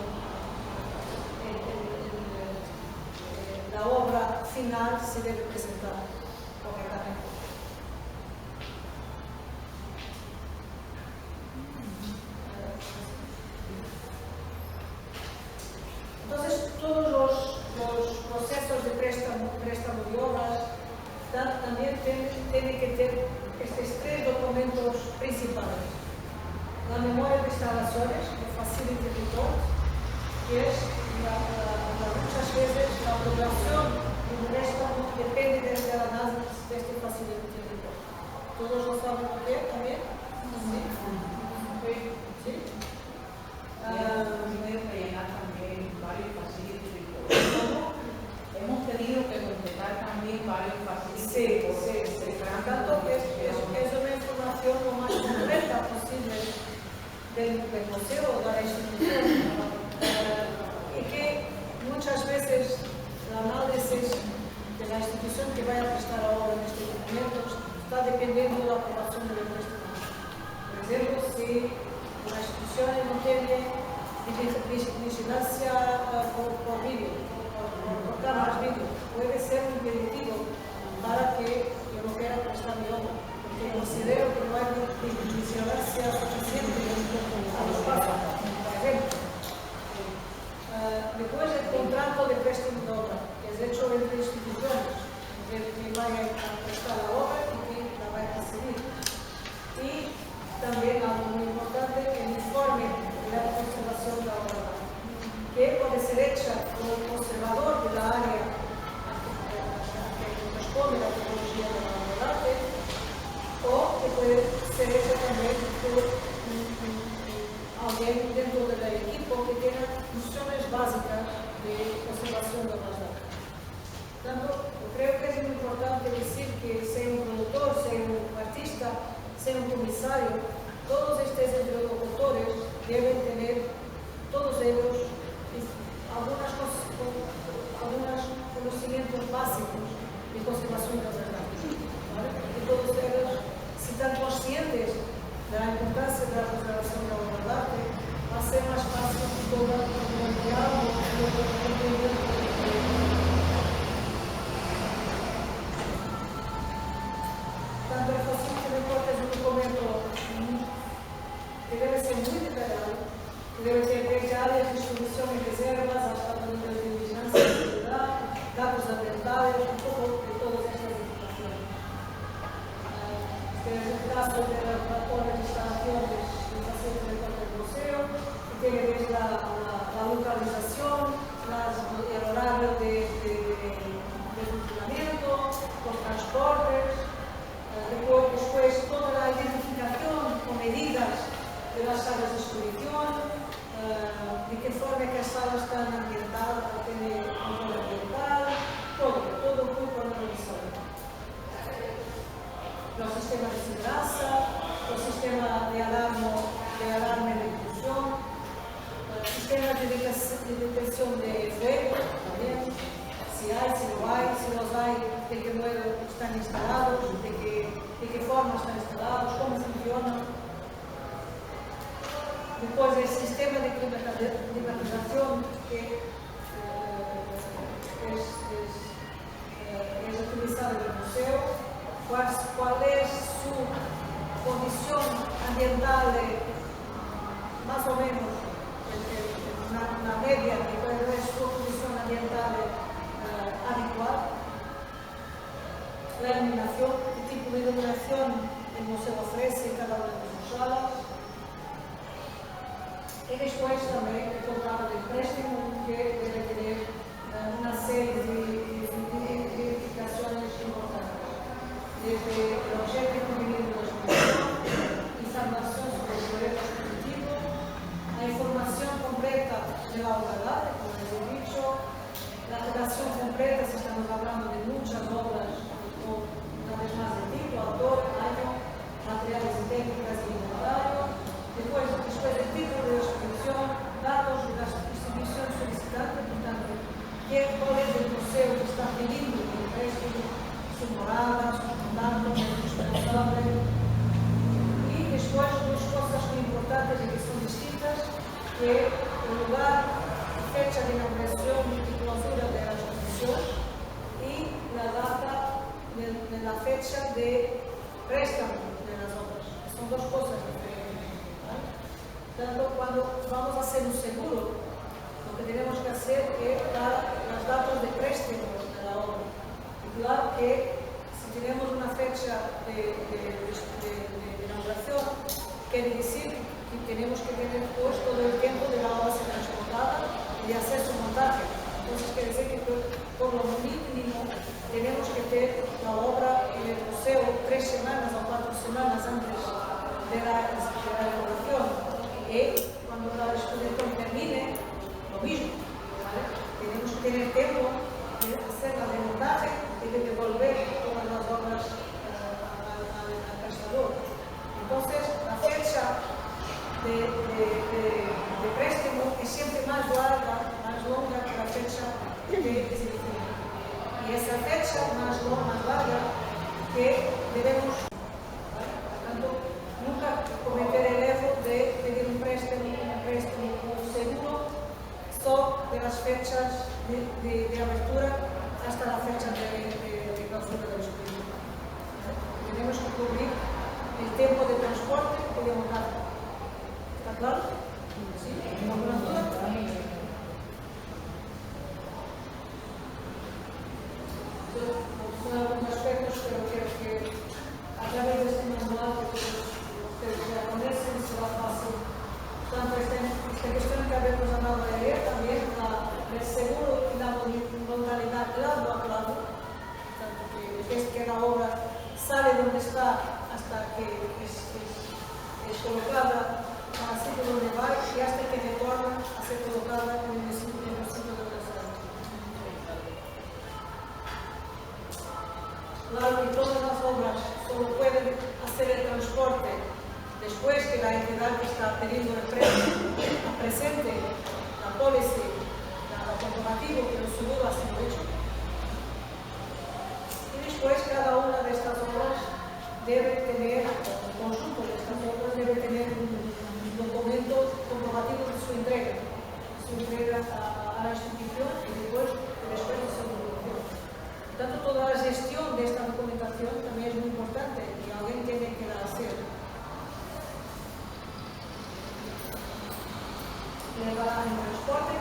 la obra final se debe presentar correctamente. Entonces, todos los procesos de préstamo de obras también tienen que tener estos tres documentos principales. La memoria de instalaciones, el Facility Report, que es muchas veces la aprobación de un préstamo depende desde el análisis de este Facility Report. ¿Todos lo saben leer también? Sí. ¿Sí? Hemos tenido que completar también varios facilities. Sí. Por tanto, es una información lo más completa posible del museo o de la institución. Y que muchas veces el análisis de la institución que vaya a prestar ahora en este documento está dependiendo de la aprobación del préstamo. Por ejemplo, si la institución no tiene vigilancia por vídeo, por cámaras vídeo, puede ser un impeditivo para que yo no quiera prestar mi obra, porque considero que no hay vigilancia suficiente a los pasos, por ejemplo. Después el contrato de préstamo de obra, que es hecho entre instituciones, entre que vaya a prestar la obra y que la vaya a recibir. Y también algo muy importante, el informe de la conservación de la obra, que puede ser hecha por el conservador de la área que corresponde a la tecnología de la obra de arte, o que puede ser hecha también por alguien dentro del equipo que tenga funciones básicas de conservación de obras de arte. Por tanto, yo creo que es muy importante decir que sea un productor, sea un artista, sea un comisario, todos estos interlocutores deben tener todos ellos, algunos conocimientos básicos de conservación de los datos, ¿vale? Y todos ellos, si están conscientes de la importancia de la conservación de la obra de arte, va a ser más fácil todo el diálogo, tanto el fácil que reporte es un documento que debe ser muy detallado, que debe ter desde áreas de distribución y reservas hasta niveles de vigilancia y seguridad, datos ambientales, un poco de todas estas informaciones. Este es el caso de las plataformas de instalaciones del paciente del cuarto del museo, que tiene desde la localización, el horario de funcionamiento, los transportes, después toda la identificación con medidas de las salas de exposición, de qué forma que las salas están ambientadas, tiene control ambiental, todo muy pormenorizado. Los sistemas de seguridad, los sistemas de alarma de intrusión, sistemas de detección de fuego también, si hay, si no hay, si los hay, de qué modo están instalados, de qué forma están instalados, cómo funcionan. Después el sistema de climatización que es utilizado en el museo, cuál es su condición ambiental, más o menos, una media de cuál es su condición ambiental habitual, la iluminación, qué tipo de iluminación el museo ofrece en cada una de sus salas. Y después también el contrato de préstamo que debe tener una serie de identificaciones importantes. Desde el objetivo definido de la exposición, información sobre el proyecto expositivo, la información completa de la obra de arte, como les he dicho, la redacción completa, si estamos hablando de muchas obras, o una vez más de tipo, autor, año, materiales y técnicas y inventario. Después el título de la exposición, datos de la institución solicitante, por tanto, cuál es el museo que está pidiendo el préstamo, su morada, su contacto, su responsable. Y después dos cosas muy importantes y que son distintas, que el lugar, fecha de inauguración y clausura de la exposición y la data de la fecha de préstamo de las obras. Son dos cosas diferentes. Tanto cuando vamos a hacer un seguro, lo que tenemos que hacer es dar los datos de préstamo de la obra. Y claro que si tenemos una fecha de inauguración, quiere decir que tenemos que tener pues todo el tiempo de la obra transportada y de hacer su montaje. Entonces quiere decir que por lo mínimo tenemos que tener la obra en el museo 3 semanas o 4 semanas antes de la inauguración. Y cuando la exposición termine, lo mismo, ¿vale? Tenemos que tener tiempo de hacer la desmontaje y de devolver todas las obras al prestador. Entonces, la fecha de préstamo es siempre más larga, más longa que la fecha de exhibición. Y esa fecha más larga que debemos, ¿vale? Por tanto, nunca cometer el error de pedir un préstamo seguro solo de las fechas de apertura hasta la fecha de clausura de la exposición. Tenemos que cubrir el tiempo de transporte y de montaje. ¿Está claro? ¿Sí? ¿Alguna duda? Son algunos aspectos, pero creo que a través de este manual que ustedes ya conocen, será fácil. Tanto esta cuestión que habíamos hablado de ayer, también el seguro y la modalidad clavo a clavo, tanto que desde que la obra sale donde está hasta que es colocada al sitio donde va y hasta que retorna a ser colocada en el sitio donde está. Claro que todas las obras solo pueden hacer el transporte después que la entidad que está pidiendo el préstamo presente normativo, pero seguro ha sido hecho. Y después cada una de estas obras debe tener, el conjunto de estas obras debe tener un documento comprobativo de su entrega a la institución y después de su evolución. Por tanto, toda la gestión de esta documentación también es muy importante y alguien tiene que la hacer. El transporte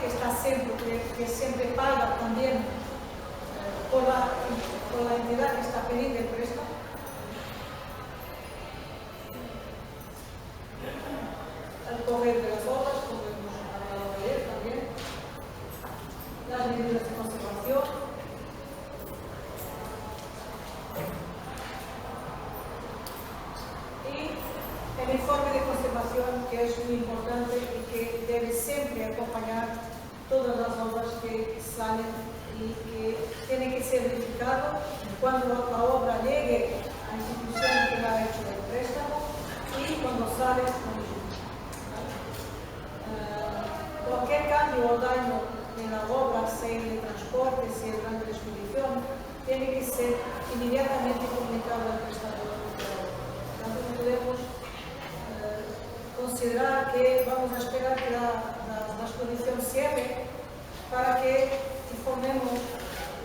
que siempre paga también por la entidad que está pidiendo el préstamo. El correr de las obras, como hemos hablado ayer también, las medidas de conservación, y el informe de conservación, que es muy importante y que debe siempre acompañar todas las obras que salen y que tiene que ser verificado cuando la obra llegue a la institución que la ha hecho el préstamo y cuando sale cualquier cambio o daño en la obra, sea en el transporte, sea durante la expedición, tiene que ser inmediatamente comunicado al prestador. Por tanto, no podemos considerar que vamos a esperar que la exposición cierre para que informemos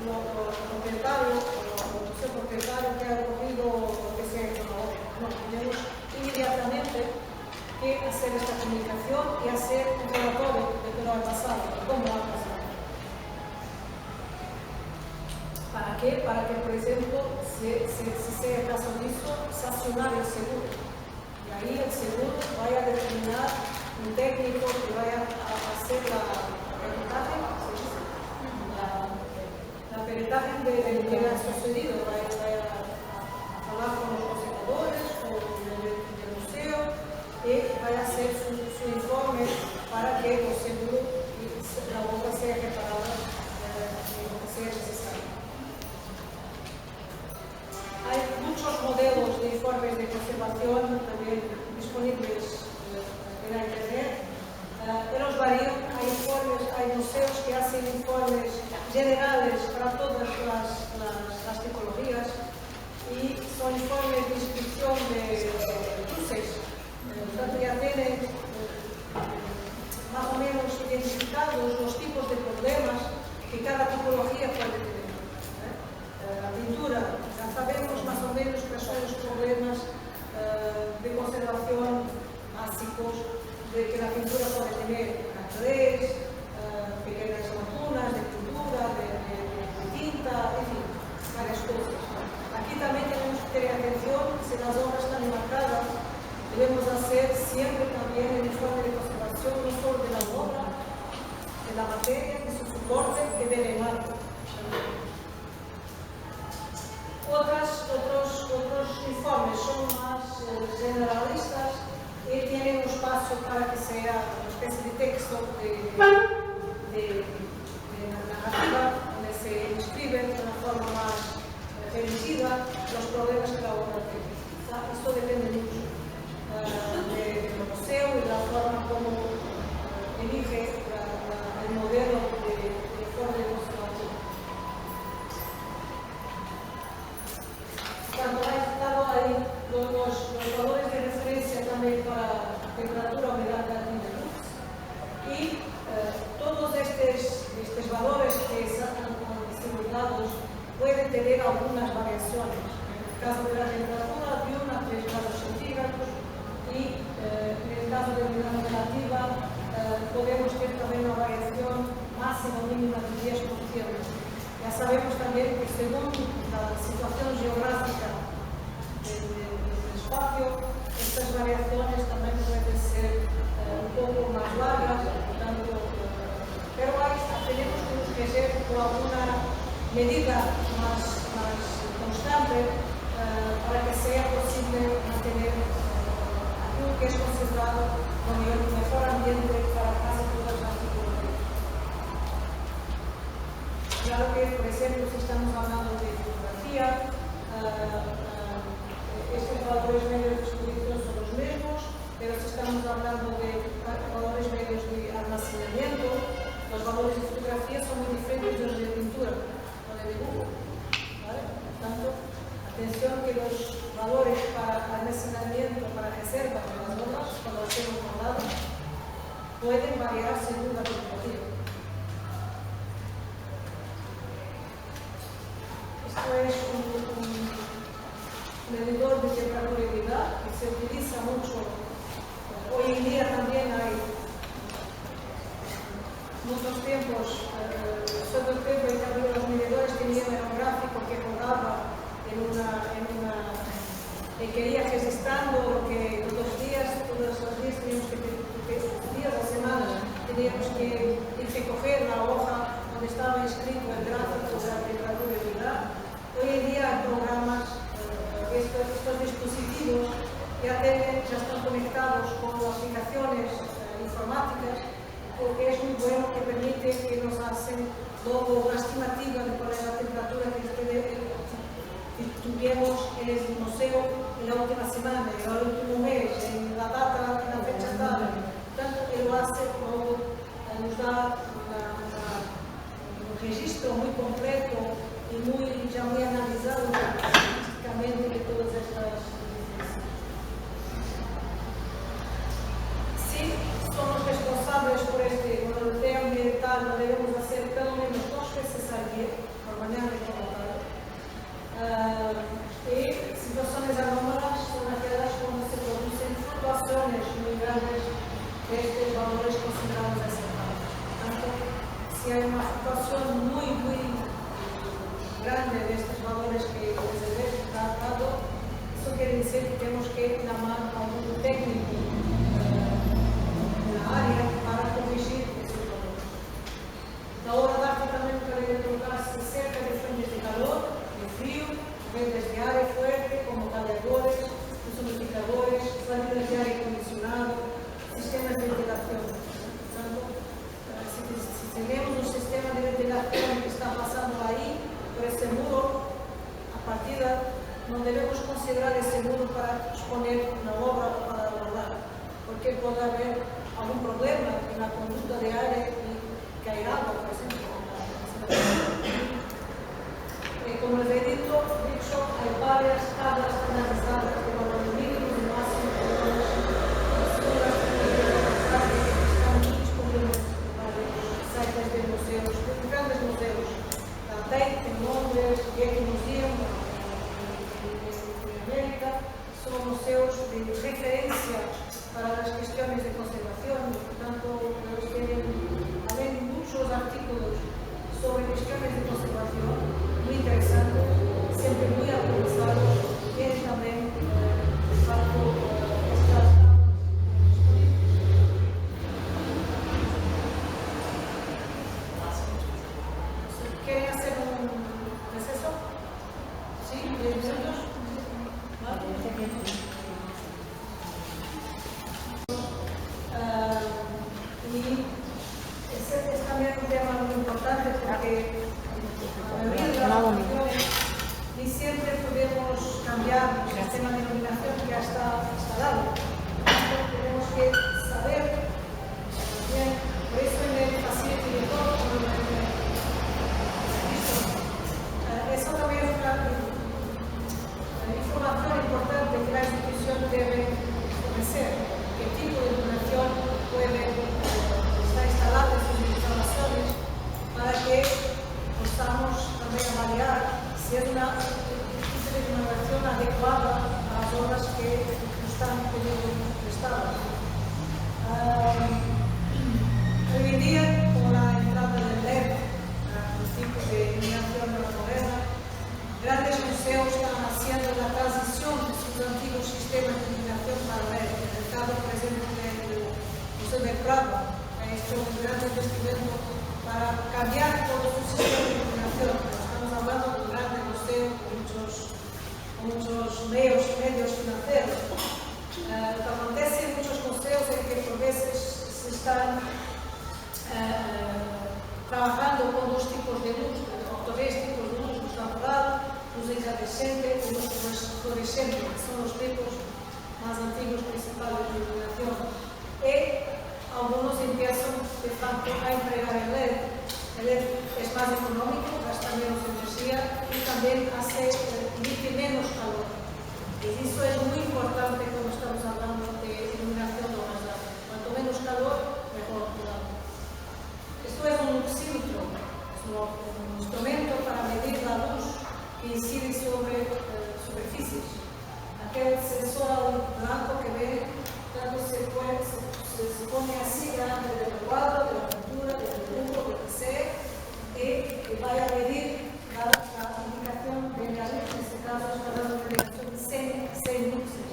al propietario o al propietario que ha recogido lo que sea con la obra. No, tenemos inmediatamente que hacer esta comunicación y hacer un relatorio de lo que ha pasado, de cómo ha pasado. ¿Para qué? Para que, por ejemplo, si sea caso de eso, sancionar el seguro. Y ahí el seguro vaya a determinar un técnico que vaya a hacer la peritaje, la peritaje de lo que ha sucedido, vaya a hablar con los conservadores o del museo, y vaya a hacer su informe para que el seguro y la obra sea reparada en lo que sea necesario. Hay muchos modelos de informes de conservación también disponibles en la internet. Pero os varían, hay museos que hacen informes generales para todas las tipologías y son informes de inscripción de cruces. Por tanto, ya tienen más o menos identificados los tipos de problemas que cada tipología puede tener. La pintura, ya sabemos más o menos cuáles son los problemas de conservación básicos de que la pintura puede tener craquelés, pequeñas lagunas de pintura, de tinta, en fin, varias cosas. Aquí también tenemos que tener atención si las obras están enmarcadas. Debemos hacer siempre también el informe de conservación, no solo de la obra, de la materia, de su soporte y del enmarco. Otros informes son más generalistas y tienen un espacio para que sea una especie de texto de narrativa, donde se describen de una forma más dirigida los problemas que la obra tiene. Esto depende mucho del museo y de la forma como elige el modelo de informe de conservación. Cuando ha estado ahí los valores de referencia también para temperatura, humedad, cantidad de luz y todos estos valores que están simulados pueden tener algunas variaciones. En el caso de la temperatura, de 1 a 3 grados centígrados. Y en el caso de la humedad relativa podemos tener también una variación máxima o mínima de 10%. Ya sabemos también que según la situación geográfica del espacio, estas variaciones también pueden ser un poco más largas, pero tenemos que nos crecer con alguna medida más constante para que sea posible mantener que es considerado como el mejor ambiente para casi todas las tipologías. Claro que, por ejemplo, si estamos hablando de fotografía, estos valores medios de exposición son los mismos, pero si estamos hablando de valores medios de almacenamiento, los valores de fotografía son muy diferentes. los valores para almacenamiento, para reserva de las obras, cuando las hemos hablado, pueden variar según la temperatura. Esto es un medidor de temperatura y humedad que se utiliza mucho. Hoy en día también hay muchos tiempos, sobre el tiempo en que los medidores tenían un gráfico que rodaba que iba registrando que todos los días teníamos que días a semana teníamos que coger la hoja donde estaba escrito el gráfico de la temperatura y humedad. Hoy en día hay programas, estos dispositivos ya están conectados con aplicaciones informáticas, porque es muy bueno, que permite que nos hacen luego una estimativa de cuál es la temperatura que tuvimos en el museo en la última semana, en el último mes, en la data, en la fecha tal. Tanto él lo hace como nos da un registro muy completo y ya muy analizado estadísticamente de todas estas diferencias. Sí, somos responsables por este monitoreo ambiental, lo debemos hacer pelo menos 2 veces al día, por mañana y por la tarde. Y situaciones anómalas son aquellas cuando se producen fluctuaciones muy grandes de estos valores considerados aceptables. Por tanto, si hay una fluctuación muy grande de estos valores que les he dado, eso quiere decir que tenemos que llamar a un técnico en la área para corregir ese valor. La obra data también puede colocarse cerca de fuentes de calor, de frío, fuentes de aire fuerte como radiadores, humidificadores, salidas de aire acondicionado, sistemas de ventilación. Por tanto, si tenemos un sistema de ventilación que está pasando ahí, por ese muro, a partida no debemos considerar ese muro para exponer una obra o para guardar, porque puede haber algún problema en la conducta de aire y caer agua, por ejemplo. Como les he dicho, hay varias tablas analizadas de valores mínimos y máximos de las que están disponibles en los sites de museos, de grandes museos. La Tate en Londres, Getty Museum en América, son museos de referencia para las cuestiones de conservación. Por tanto, ellos tienen muchos artículos sobre cuestiones de conservación muy interesantes, siempre muy actualizados. Tienen también estas ¿Quieren hacer un receso? ¿Sí? ¿10 minutos? ¿Vale? Y ese es también un tema muy importante porque la mayoría de las opciones ni siempre podemos cambiar el sistema de iluminación que ya está instalado. Tenemos que saber bien, por eso en el Facility Report, eso también es una información importante que la institución debe ofrecer. ¿Qué tipo de iluminación puede estar instalada en sus instalaciones para que podamos también avaliar si es una iluminación adecuada a las obras que están pidiendo prestadas. Hoy en día, con la entrada del LED, el tipo de iluminación moderna, grandes museos están haciendo la transición de sus antiguos sistemas de iluminación para LED. En el caso, por ejemplo, del Museo del Prado, ha hecho un gran investimento para cambiar todo su sistema de iluminación. Estamos hablando de un gran museo con muchos medios financieros. Lo que acontece en muchos museos es que por veces se están trabajando con dos tipos de luz, ortodoxos, luz natural, luz incandescente y luz fluorescente, que son los tipos más antiguos principales de iluminación. Y algunos empiezan de facto a emplear el LED. El LED es más económico, gasta menos energía y también emite menos calor. Y eso es muy importante cuando estamos hablando de iluminación de obras de arte. Cuanto menos calor, mejor. Esto es un luxímetro, es un instrumento para medir la luz que incide sobre superficies. Aquel sensor blanco que ve, tanto se pone así delante del cuadro, de la pintura, del dibujo, lo que sea, y vaya a medir la indicación de la luz. En este caso está dando una indicación de 100 luxes.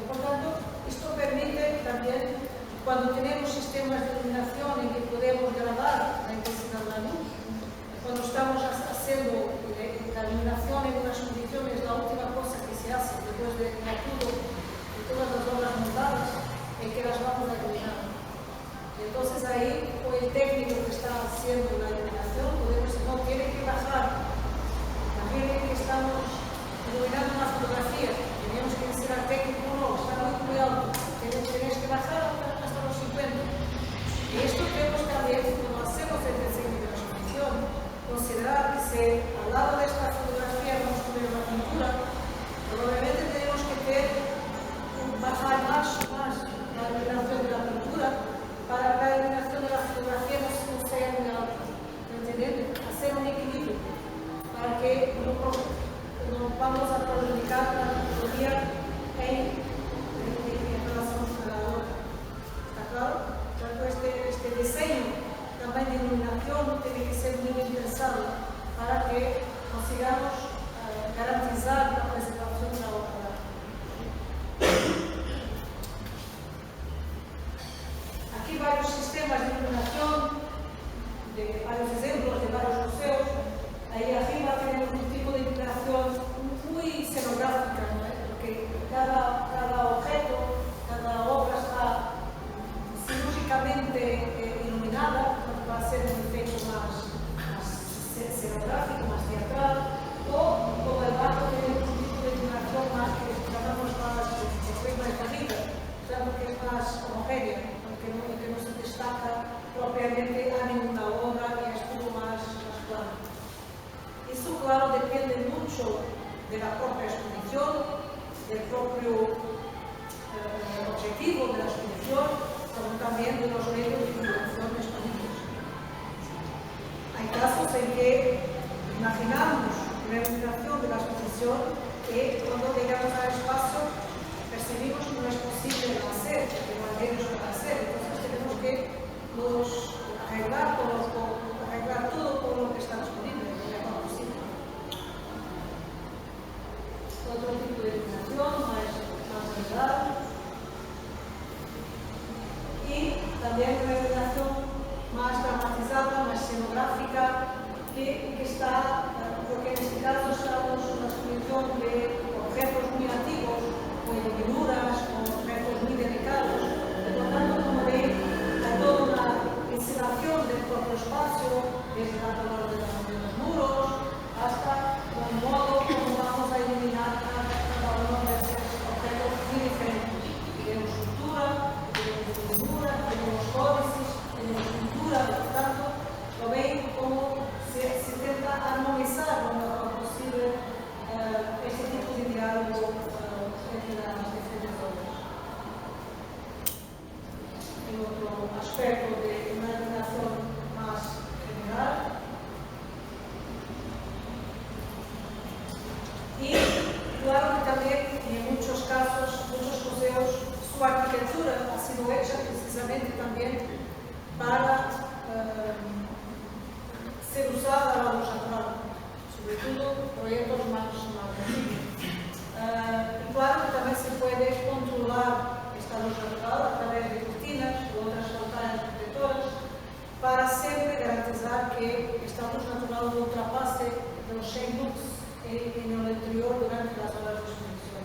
Por tanto, esto permite también, cuando tenemos sistemas de iluminación en que podemos grabar la intensidad de la luz, cuando estamos haciendo la iluminación en unas condiciones, la última cosa que se hace después de todas las obras montadas es que las vamos a iluminar. Entonces ahí, el técnico que está haciendo la iluminación, no tiene que bajar. Imaginen que estamos iluminando una fotografía, tenemos que decir al técnico, no, está muy alto, tienes que bajar hasta los 50. Y esto tenemos también, cuando hacemos el diseño de la exposición, considerar que si al lado de esta fotografía vamos a poner una pintura, probablemente tenemos que bajar más la iluminación de la pintura para que la iluminación de la fotografía no sea muy alta. ¿Entienden? Hacer un equilibrio para que no vamos a perjudicar la fotografía en relación a la obra. ¿Está claro? Este diseño también de iluminación tiene que ser muy bien pensado para que consigamos garantizar la presentación de la obra. Aquí varios sistemas de iluminación, de varios ejemplos de varios museos. Ahí arriba tenemos un tipo de iluminación muy escenográfica, ¿no? Porque cada objeto, cada obra está cirúrgicamente iluminada, va a ser un efecto más escenográfico, más teatral, o por debajo tenemos un tipo de iluminación más que llamamos más de forma de familia, claro que es más homogénea, que no se destaca propiamente a ninguna obra y es todo más claro. Eso, claro, depende mucho de la propia exposición, del propio objetivo de la exposición, como también de los medios de comunicación disponibles. Hay casos en que imaginamos la iluminación de la exposición que cuando llegamos al espacio percibimos que no es posible hacer, que no hay medios para hacer. Entonces tenemos que arreglar todo lo que está disponible lo mejor posible. Otro tipo de iluminación más general. Y también una iluminación más dramatizada, más escenográfica, que está, porque en este caso estamos en una exposición de objetos muy antiguos, o de figuras, o objetos muy delicados. Por lo tanto, como veis, hay toda una instalación del propio espacio, desde la color de los muros, hasta el modo como vamos a iluminar cada uno de estos objetos muy diferentes. Tenemos estructura, tenemos figura, tenemos códices, tenemos pintura, por lo tanto, lo veis como se intenta armonizar lo mejor posible este tipo de diálogo entre las diferentes obras. En otro aspecto de una iluminación más general. Y claro que también en muchos casos, muchos museos, su arquitectura ha sido hecha precisamente también para ser usada a la luz natural, sobre todo proyectos más antiguos. Y claro que también se puede controlar esta luz natural a través de cortinas u otras pantallas protectoras para siempre garantizar que esta luz natural no ultrapase los 100 lux en el interior durante las horas de exposición.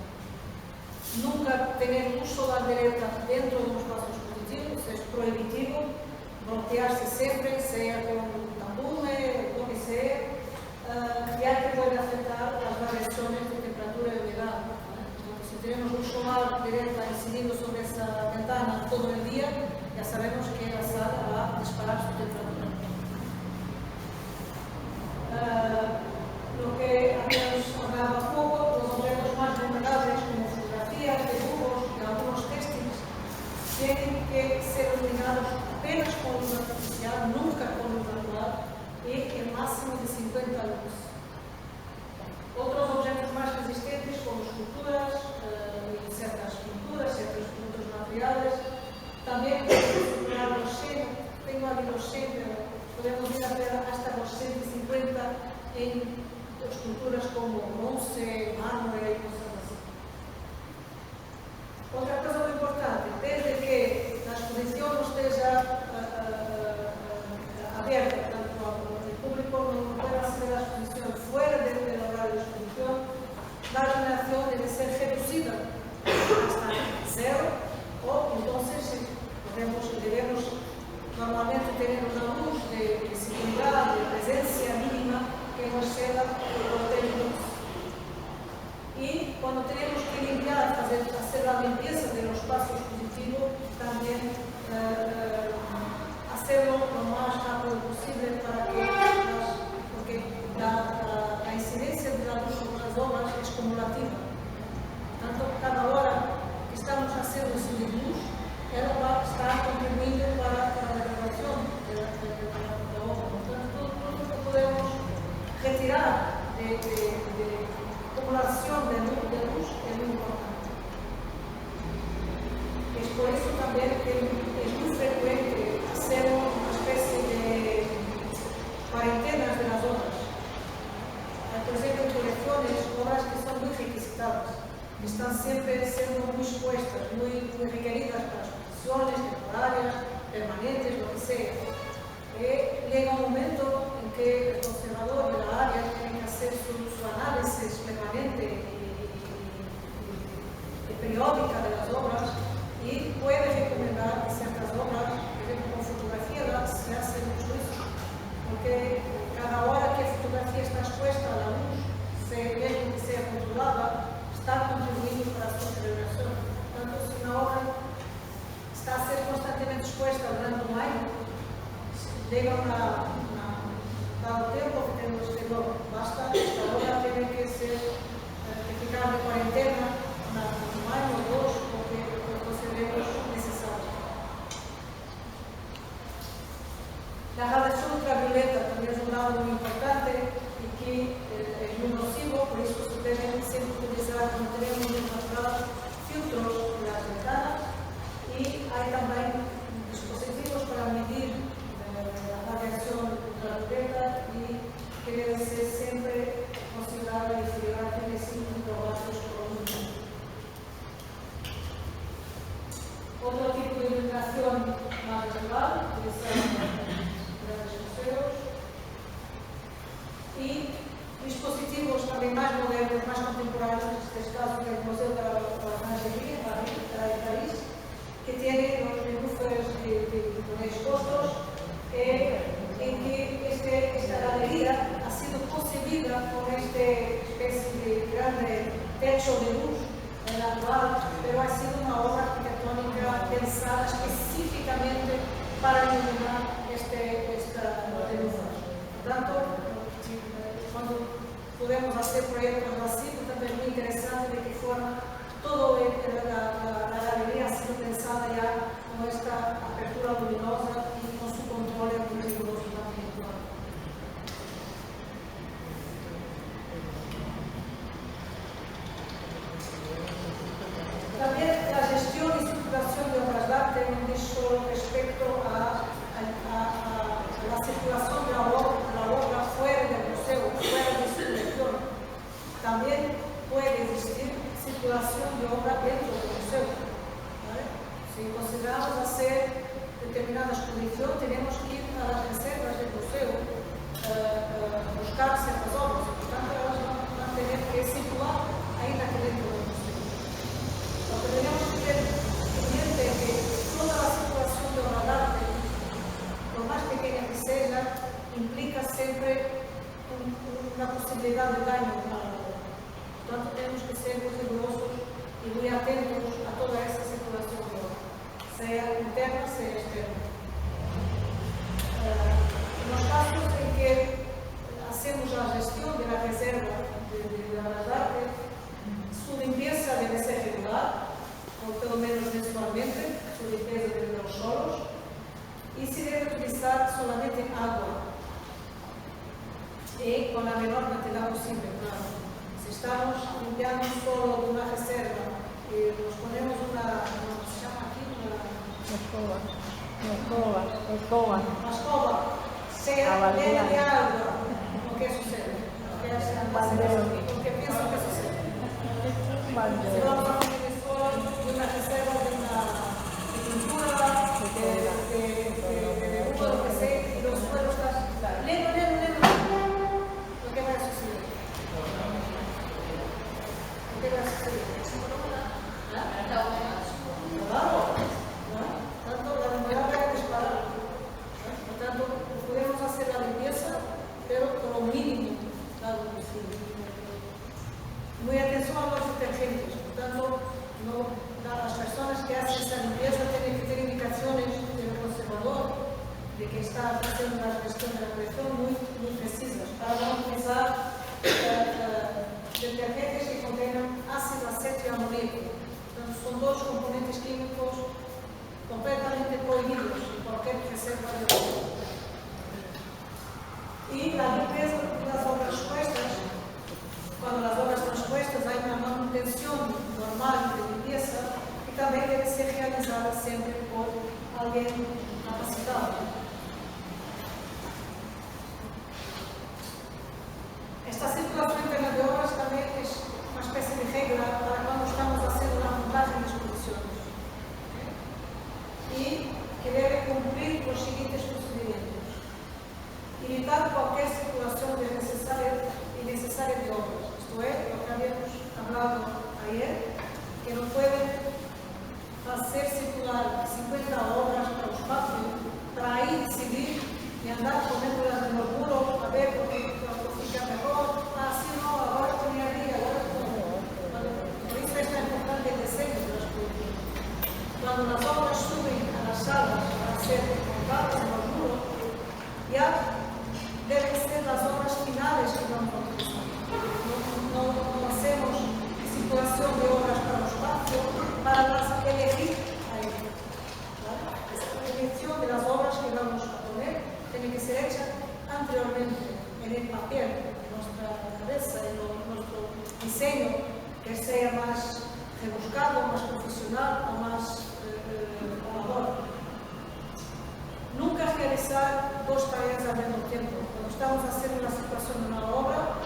Nunca tener luz solar directa dentro de un espacio expositivo es prohibitivo, bloquearse siempre, sea con un tambume, lo que sea, ya que puede afectar las variaciones de temperatura y humedad. Entonces, si tenemos luz solar directa incidiendo sobre esa ventana todo el día, ya sabemos que la sala va a disparar su temperatura. Lo que habíamos hablado poco, los objetos en estructuras como bronce, mármore y cosas así. Otra cosa muy importante, desde que la exposición esté abierta, tanto al público no pueda hacer la exposición fuera del horario de exposición, la iluminación debe ser reducida hasta cero, o entonces debemos normalmente tener una luz de seguridad, de presencia mínima que nos sea de luz. Y cuando tenemos que limpiar, hacer la limpieza de los espacios positivos, también hacerlo lo más rápido posible porque la incidencia de la luz sobre las obras es cumulativa. Tanto cada hora que estamos haciendo ese luz, ela va a estar contribuyendo para la degradación de la obra. Entonces, todo lo que podemos retirar de acumulación de luz es muy importante. Es por eso también que es muy frecuente hacer una especie de cuarentenas de las obras. Por ejemplo, colecciones, obras que son muy requisitadas, que están siempre siendo muy expuestas, muy requeridas para exposiciones temporarias, permanentes, lo que sea. Llega un momento en que el conservador de la área tiene que hacer su análisis permanente y periódica de las obras y puede recomendar que ciertas obras, por ejemplo, con fotografía, se hacen mucho eso, porque cada hora que la fotografía está expuesta a la luz, mesmo que sea controlada, está contribuyendo para su celebración. Tanto si una obra está a ser constantemente expuesta durante un año, llega dado tiempo que tenemos que basta, esta obra tiene que ficar de cuarentena un año o dos, porque consideremos necesario. La radiación ultravioleta también es un lado muy importante y que es muy nocivo, por eso se deben siempre utilizar, como tenemos en nuestra filtros en las ventanas, y hay también dispositivos para medir la radiación ultravioleta y que debe ser siempre considerada inferior a 35 microvatios por minuto. Otro tipo de iluminación más global, que son grandes museos, y dispositivos también más modernos, más contemporáneos, en este caso el Museo de la Imaginería de París, que tiene los buffers de expuestos, en que esta galería ha sido concebida con esta especie de grande techo de luz natural, pero ha sido una obra arquitectónica pensada específicamente para iluminar esta luz. Por tanto, cuando podemos hacer proyectos así, también es muy interesante de qué forma toda la galería ha sido pensada ya con esta apertura luminosa y con su control muy riguroso también. También la gestión y circulación de obras de arte no es solo respecto a la circulación de la obra fuera del museo, fuera de su colección. También puede existir circulación de obra dentro del museo. ¿Vale? Si consideramos hacer determinada exposición, tenemos que ir a las reservas del museo, buscar ciertas obras, por tanto, elas van a tener que circular ainda que dentro del museo. Lo que tenemos que tener en mente es que toda la circulación de obra de arte, por más pequeña que sea, implica siempre una posibilidad de daño a la obra. Por tanto, tenemos que ser muy rigurosos y muy atentos a toda esa circulación de obra, sea interna, sea externa. En los casos en que hacemos la gestión de la reserva de obras de arte, su limpieza debe ser regular, o pelo menos mensualmente, su limpieza de los solos, y se debe utilizar solamente agua, y con la menor cantidad posible, claro. Si estamos limpiando solo de una reserva y nos ponemos una, ¿cómo se llama aquí? Una escoba, sea llena de agua, ¿qué sucede? que haya más porque pienso que eso se si vamos a tener después de una reserva de una pintura, de uno, lo que sea, y los suelos están lento, lo que va a suceder. Lo que va a suceder. Claro, tanto la humedad va a disparar. Por tanto, podemos hacer la limpieza, pero con lo mínimo dado posible. Muy atención a los detergentes, por tanto, las personas que hacen esa limpieza tienen que tener indicaciones del conservador de que está haciendo una gestión de la colección muy precisas para no utilizar detergentes que contengan ácido acético y amoníaco. Entonces, son dos componentes químicos completamente prohibidos en cualquier reserva de agua. Y la limpieza de las obras expuestas, cuando las obras están expuestas, hay una manutención normal de limpieza que también debe ser realizada siempre por alguien capacitado. Esta circulación interna de obras también es una especie de regla para cuando estamos haciendo la montaje de exposiciones y que debe cumplir los siguientes procedimientos: evitar cualquier circulación innecesaria de obras, esto es, lo que habíamos hablado ayer, que no pueden hacer circular 50 obras para o espacio para ahí decidir y andar poniéndolas en los muros a ver porque fica mejor, así no, ahora ponía aquí, ahora por eso es tan importante el diseño de las políticas. Cuando las obras suben a las salas para ser montadas en los muros, ya deben ser las obras finales que vamos a utilizar. No hacemos circulación de obras para el espacio para las elegir ahí. La elección de las obras que vamos a poner tiene que ser hecha anteriormente en el papel, en nuestra cabeza, en nuestro diseño, que sea más rebuscado, más profesional o más amador. Nunca realizar dos tareas al mismo tiempo. Cuando estamos haciendo una situación de una obra,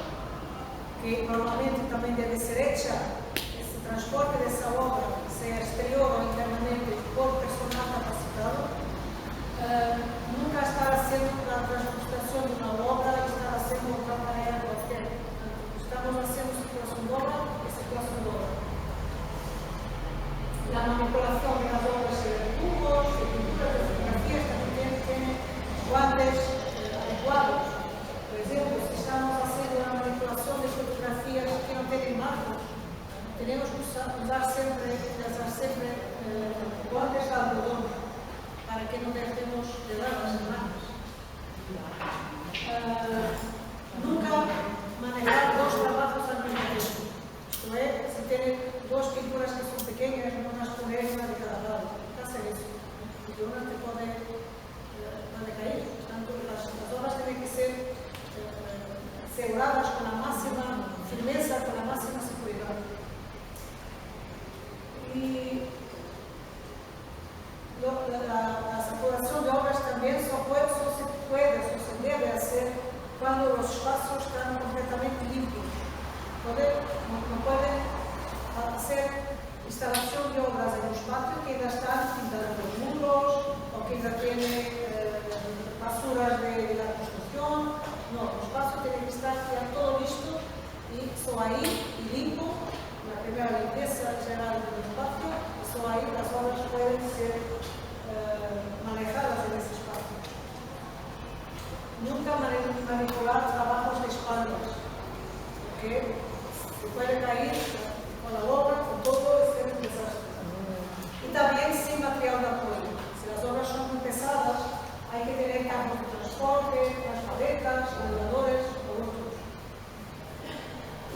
que normalmente también debe ser hecha, ese transporte de esa obra, sea exterior o internamente, por personal capacitado, nunca estar haciendo la transportación de una obra y estar haciendo otra tarea cualquier. Estamos haciendo situación de obra y situación de obra. La manipulación de las obras de dibujos, de pinturas, de fotografías, también tiene guantes adecuados. Por ejemplo, si estamos haciendo la manipulación de fotografías que no tienen marcos, tenemos que usar siempre guantes de algodón para que no dejemos de dar las marcas. Nunca manejar dos trabajos al mismo tiempo. Esto es, si tienen dos pinturas que son pequeñas, no las poner una de cada lado. ¿Qué hacer eso? Porque una te puede caer. Por tanto, las obras tienen que ser aseguradas con la máxima firmeza, con la máxima seguridad. Y la saturación de obras también se debe hacer cuando los espacios están completamente limpios. No pueden hacer instalación de obras en un espacio que ya están pintando los muros o que ya tiene basuras de la construcción. No, el espacio tiene que estar ya todo listo y solo ahí y limpio. La primera limpieza general del espacio, solo ahí las obras pueden ser manejadas en ese espacio. Nunca manipular trabajos de espaldas, porque se puede caer con la obra, con todo, y ser un desastre. Y también sin material de apoyo. Si las obras son muy pesadas, hay que tener carros de transporte, las paletas, elevadores o otros.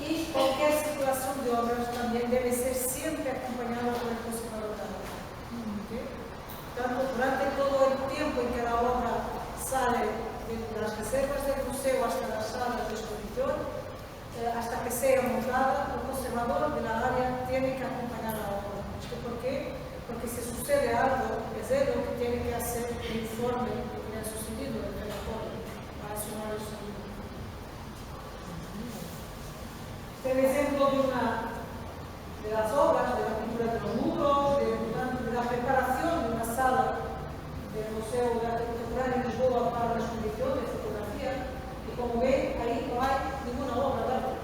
Y cualquier circulación de obras también debe ser siempre acompañada por el conservador de obra. Tanto durante todo el tiempo en que la obra sale de las reservas del museo hasta las salas de exposición, hasta que sea montada, el conservador de la área tiene que acompañar la obra. ¿Esto por qué? Porque si sucede algo, es él lo que tiene que hacer el informe de lo que ha sucedido en la obra, para sumar el sonido. de las obras, de la pintura de los muros, de la preparación de una sala del Museo de Arte Contemporáneo en Lisboa para la exposición de fotografía, y como ven, ahí no hay ninguna obra de arte.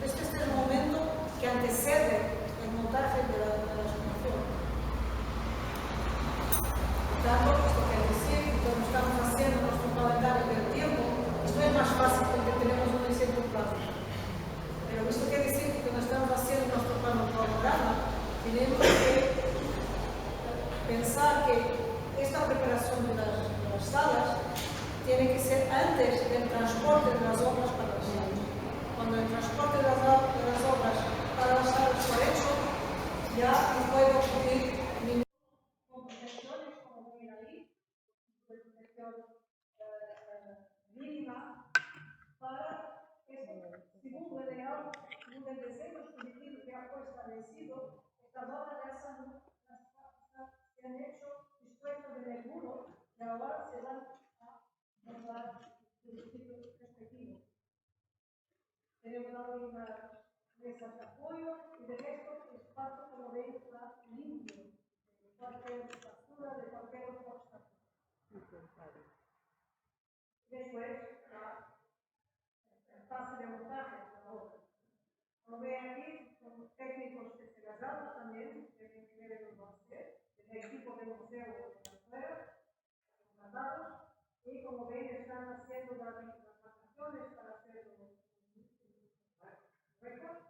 Este es el momento que antecede el montaje de la exposición. Por tanto, esto quiere decir que cuando estamos haciendo nuestro calendario del tiempo, esto es más fácil porque tenemos un diseño plano. Pero esto quiere decir que cuando estamos haciendo nuestro cronograma, tenemos que pensar que esta preparación de las salas tiene que ser antes del transporte de las obras para las salas. Cuando el transporte de las obras para las salas por hecho, ya no puede ocurrir ningún con protecciones, como ven ahí, de protección mínima, para que, según el ideal, según el diseño expositivo que ha establecido, estas obras ya se han hecho dispuestas en el muro y ahora se van a montar el sitio respectivo. Tenemos ahora unas mesas de apoyo y de resto el espacio, como veis, está limpio de cualquier basura, de cualquier obstáculo. Después, la fase de montaje de la obra. Como ven aquí, son técnicos especializados también, que deben hacer, el equipo del museo de afuera, contratados, y como ven, están haciendo las vacaciones para hacer los récords,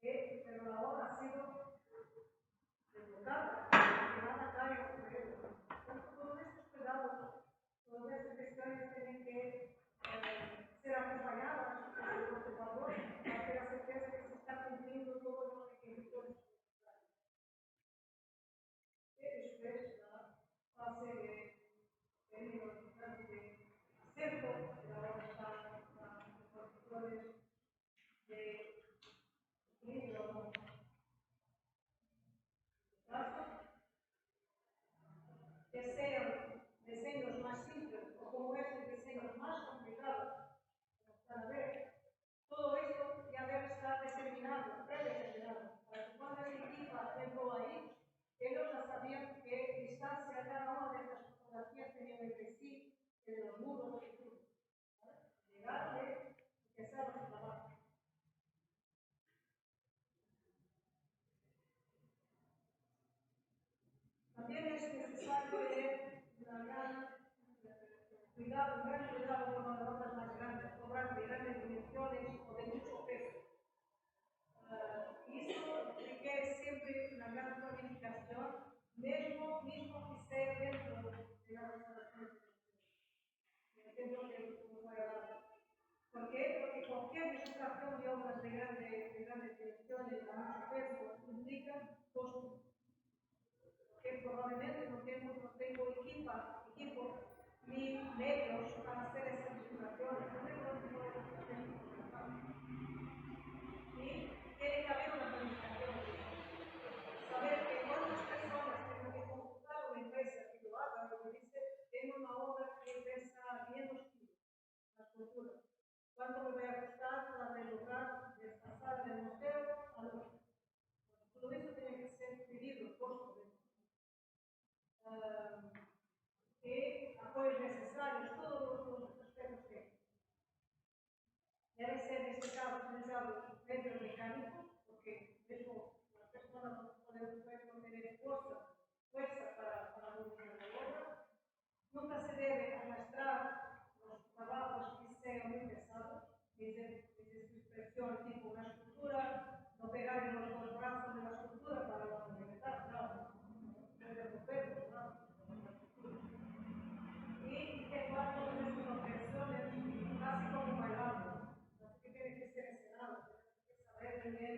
pero la obra ha sido desbocada, que van a caer. Todos estos cuidados, todas estas cuestiones tienen que ser acompañadas por el conservador para ter a certeza que se está cumpliendo todos los requisitos necesarios. Esto es la fase de acerco de la obra está las condiciones de libro, que sean diseños más simples o como este diseños más complicados, como están a ver, todo esto ya debe estar determinado, predeterminado, para que cuando el equipo entró ahí, ellos ya sabían qué distancia cada una de estas fotografías tenía entre sí, de los muros y todo. Llegarle y empezar a trabajar. También es necesario tener un gran cuidado con las obras más grandes, obras de grandes dimensiones o de mucho peso. Y eso requiere siempre una gran planificación, mismo que sea dentro de las instalaciones. El ejemplo que voy a dar. ¿Por qué? Porque cualquier distribución de obras de grandes dimensiones a mucho peso implica costos. Porque probablemente no tengo equipo ni medios para hacer esas distribuciones. Y tiene que haber una planificación. Saber que cuántas personas tengo que consultar a una empresa que lo haga, lo que dice, tengo una obra que pesa 500 kilos, la escultura. ¿Cuánto me voy a costar para deslocar de esta sala del museo a la otra? Todo eso tiene que ser medido, costo de que apoyos necesarios, todos los aspectos técnicos. Debe ser en este caso utilizado medios mecánicos, porque eso las personas no pueden tener fuerza para movilizar la obra. Nunca se debe arrastrar los trabajos que sean muy pesados, desde su expresión tipo una escultura, no pegar en los brazos de la escultura para la movilidad, claro, puede romper, claro. Y efectuar todas estas operaciones casi como bailando. Que tiene que ser enseñado, tiene que saber también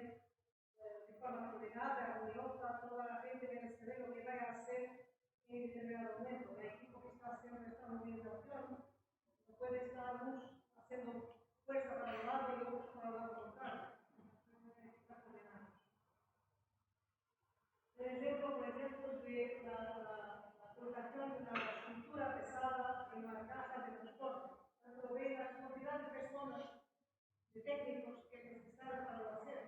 de forma coordinada, uniosa, toda la gente debe saber lo que vaya a hacer en determinado momento. El equipo que está haciendo esta movilización no puede estar haciendo fuerza para un lado y otro para el lado contrario. El ejemplo, por ejemplo, de la colocación de una escultura pesada en una caja de transporte. Cuando ve la cantidad de personas, de técnicos que necesitan para lo hacer.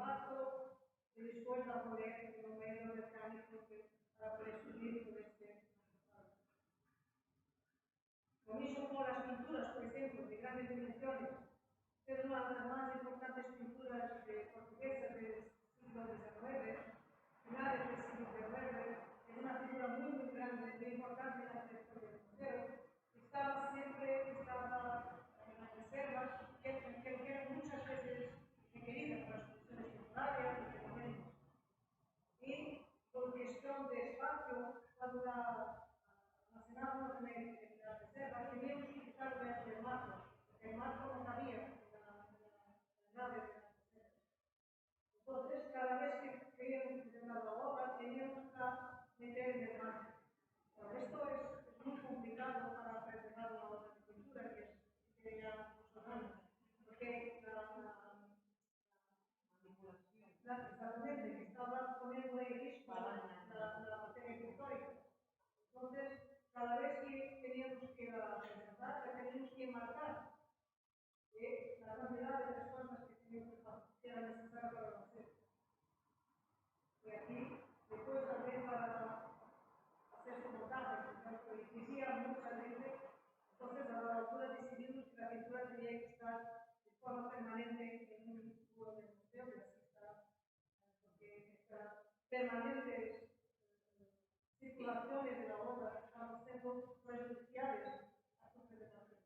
impacto y después la poder un medio mecánico para poder subir por este. Lo mismo con las pinturas, por ejemplo, de grandes dimensiones. Es una de las más importantes pinturas portuguesas del siglo XIX, finales del siglo XIX. Es una pintura muy grande, muy importante en la historia del museo. Estaba en las reservas, que eran muchas veces requeridas para las funciones temporarias, de permanentes. Y por cuestión de espacio, cuando almacenábamos en la reserva, teníamos que quitar el marco, porque el marco no cabía en la nave de la reserva. Entonces, cada vez que queríamos terminar la obra, teníamos que meter en el marco. Bueno, esto es muy complicado para preservar una obra de pintura que tiene ya muchos años, porque exactamente, que estaba poniendo en riesgo la materia pictórica. Entonces, cada vez que teníamos que presentar, teníamos que marcar la cantidad de personas que era necesaria para hacer. Y aquí, después también para hacer su montaje, porque decía mucha gente, entonces a la altura decidimos que la pintura tenía que estar de forma permanente en un muro del museo, y así está, porque estas permanentes circulaciones de la obra están siendo prejudiciales a su presentación.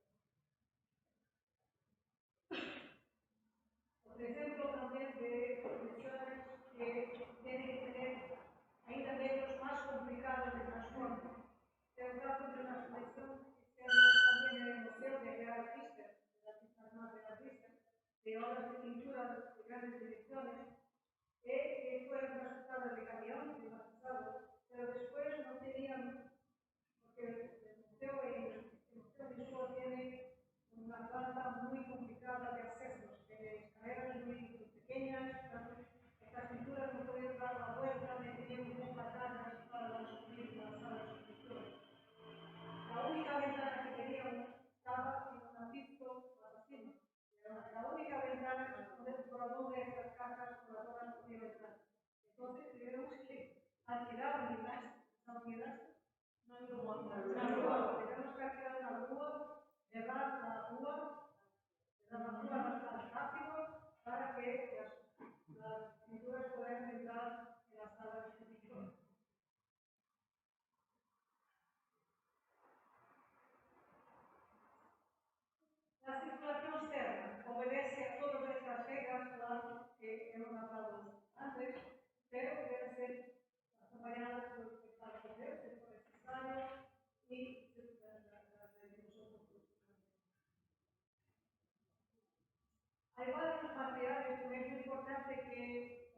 Otro ejemplo también de condiciones que tienen que tener ainda medios más complicados de transporte. Es el caso de una exposición que se llama también en el Museo de Real Thyssen, de la Artista Armada de Real Thyssen, de obras de pintura de grandes dimensiones, que fueron transportadas de camión, climatizado, pero después no tenían, porque el museo de Lisboa tiene una planta muy complicada de accesos, tiene escaleras muy pequeñas, estas pinturas no podían dar la vuelta, ni tenían muy batallas para subir las salas de pintura. La única ventana que teníamos estaba en un piso encima. La única ventana por donde estas cajas por todas podían entrar. Entonces tuvimos que alquilar unidades, una grúa. Tenemos que alquilar una grúa, llevar la grúa bastante rápido para que las pinturas puedan entrar en las salas de pintura. La circulación externa obedece a todas estas reglas, claro, que hemos hablado antes, pero deben ser acompañadas por el proceso necesario y las de nosotros. Hay varios materiales, pero es muy importante que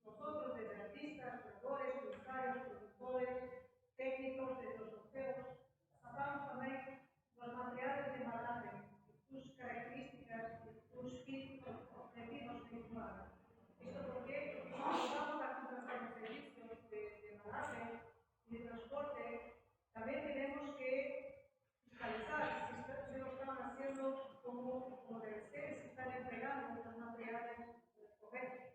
nosotros, desde artistas, creadores, usuarios, productores, técnicos de los museos, sepamos también los materiales de embalaje, sus características, sus objetivos principales. ¿Esto por qué? Porque si vamos a contratar los servicios de embalaje y de transporte, también tenemos que fiscalizar si lo están haciendo como debe ser, si están entregando los materiales correctos.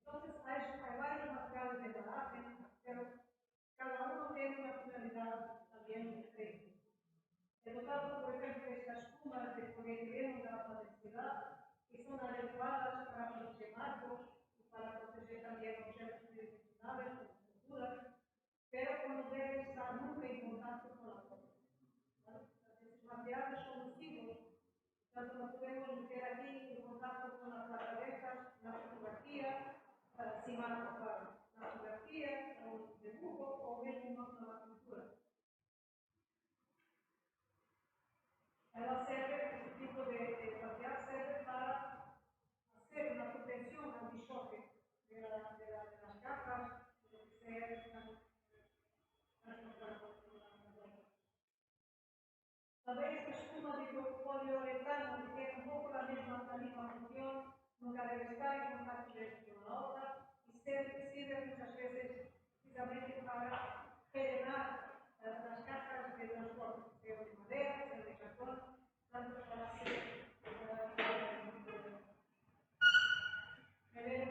Entonces, hay varios materiales de embalaje, pero cada uno tiene una finalidad también diferente. En caso, por ejemplo, estas espumas de polietileno de alta densidad, que son adecuadas para proteger marcos y para proteger también objetos tridimensionales como esculturas, pero que no deben estar nunca en contacto con la ropa. Estos materiales son nocivos, tanto no podemos meter aquí en contacto con la placa de estas, la fotografía, sin marco claro, la fotografía, o el dibujo, o mismo la pintura. Ela serve, esse tipo de material serve para hacer una protección anti-choque de las capas, de lo que sea transportado. También esta espuma de poliuretano, que tiene un poco la misma función, nunca debe estar en contacto directo con la otra y sirve muchas veces precisamente para rellenar las cajas de transporte, sea de madera, sea de cartón, tanto para hacer rellenos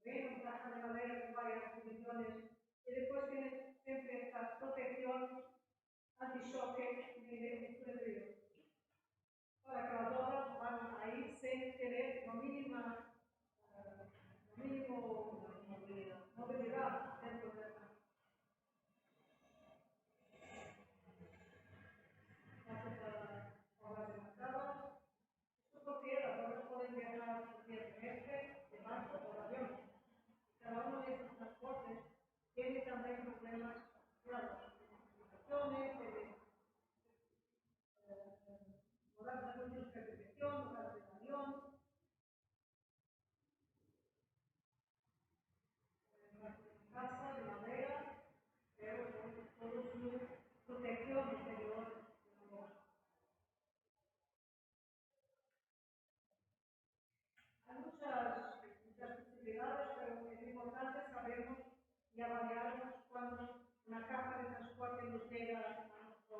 terreno, caja de madera con varias divisiones, y después tiene siempre esta protección anti-choque de frío, para que las obras van a ir sin tener lo mínimo movilidad dentro de la obras de mercado. Esto porque las obras pueden viajar vía terrestre, de barco o de avión. Cada uno de estos transportes tiene también problemas graves, de horas de mucha repetición, horas de avión, casa de madera, pero con todo su protección interior de la obra. Hay muchas posibilidades, pero es importante sabernos y avaliarnos cuando una caja de transporte nos llega a nuestro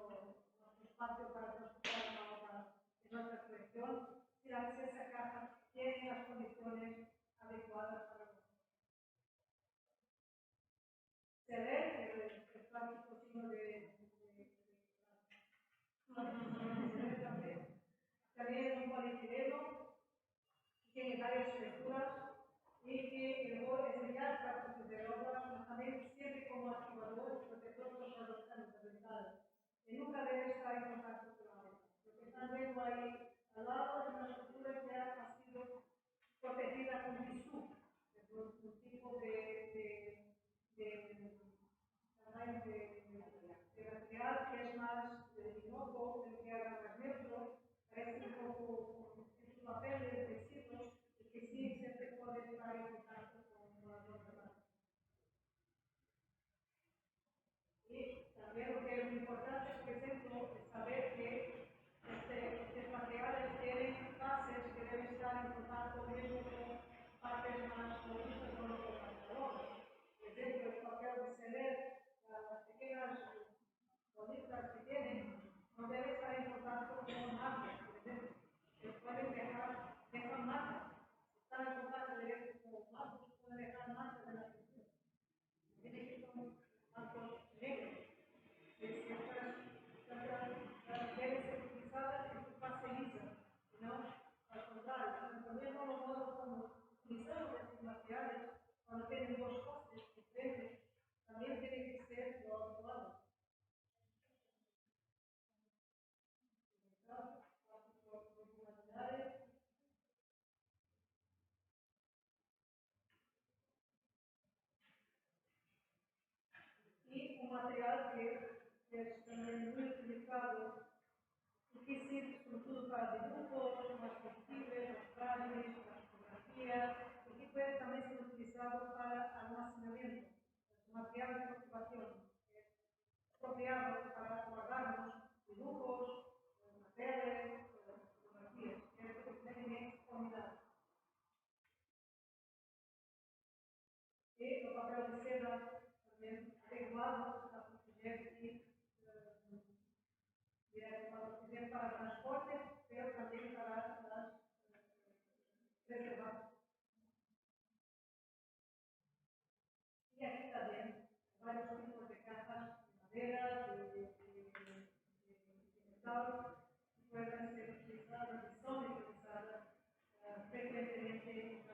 espacio para transportar una obra de nuestra colección, y a veces esa caja tiene las condiciones adecuadas para nosotros. Se ve el plástico signo de también es un polietileno, tiene varias lecturas y que el bol es ideal para proteger obras, pero también sirve como activador y protector contra los cambios ambientales. Y nunca debe estar en contacto con la obra. Lo que están viendo ahí al lado es una estructura que ha sido protegida con bisú, es un tipo de material que es más inocuo, que haga más neutro, parece un poco estos papeles de tecidos y que sí siempre puede estar en contacto con las otras. Y también lo que es muy importante, por ejemplo, es saber que estos materiales tienen fases que deben estar en contacto mismo con partes más robustas con los calor. Por ejemplo, el papel de celer, las pequeñas bolitas que tienen, no debe estar en contacto con marcas, por ejemplo. Pueden dejar marcas. Si están en contacto directo con marcos, pueden dejar marcas de la pintura. Tiene que ser un marco negro. Si estas deben ser utilizadas en su fase lisa, no al contrario. También no lo modo como utilizamos estos materiales cuando tienen dos fases diferentes, también tiene que ser lo adecuado. Y un material que es también muy utilizado y que sirve sobre todo para dibujos más flexibles, más frágiles, para fotografía, y que puede también ser utilizado para almacenamiento. Es un material de conservación apropiado para guardarnos dibujos, materiales, fotografías, que tienen exponidad. Y los papeles de seda también adecuados para proteger para transporte, pero también para las reservas. Y aquí también varios tipos de cajas de madera, de metal, que pueden ser utilizadas y son utilizadas frecuentemente en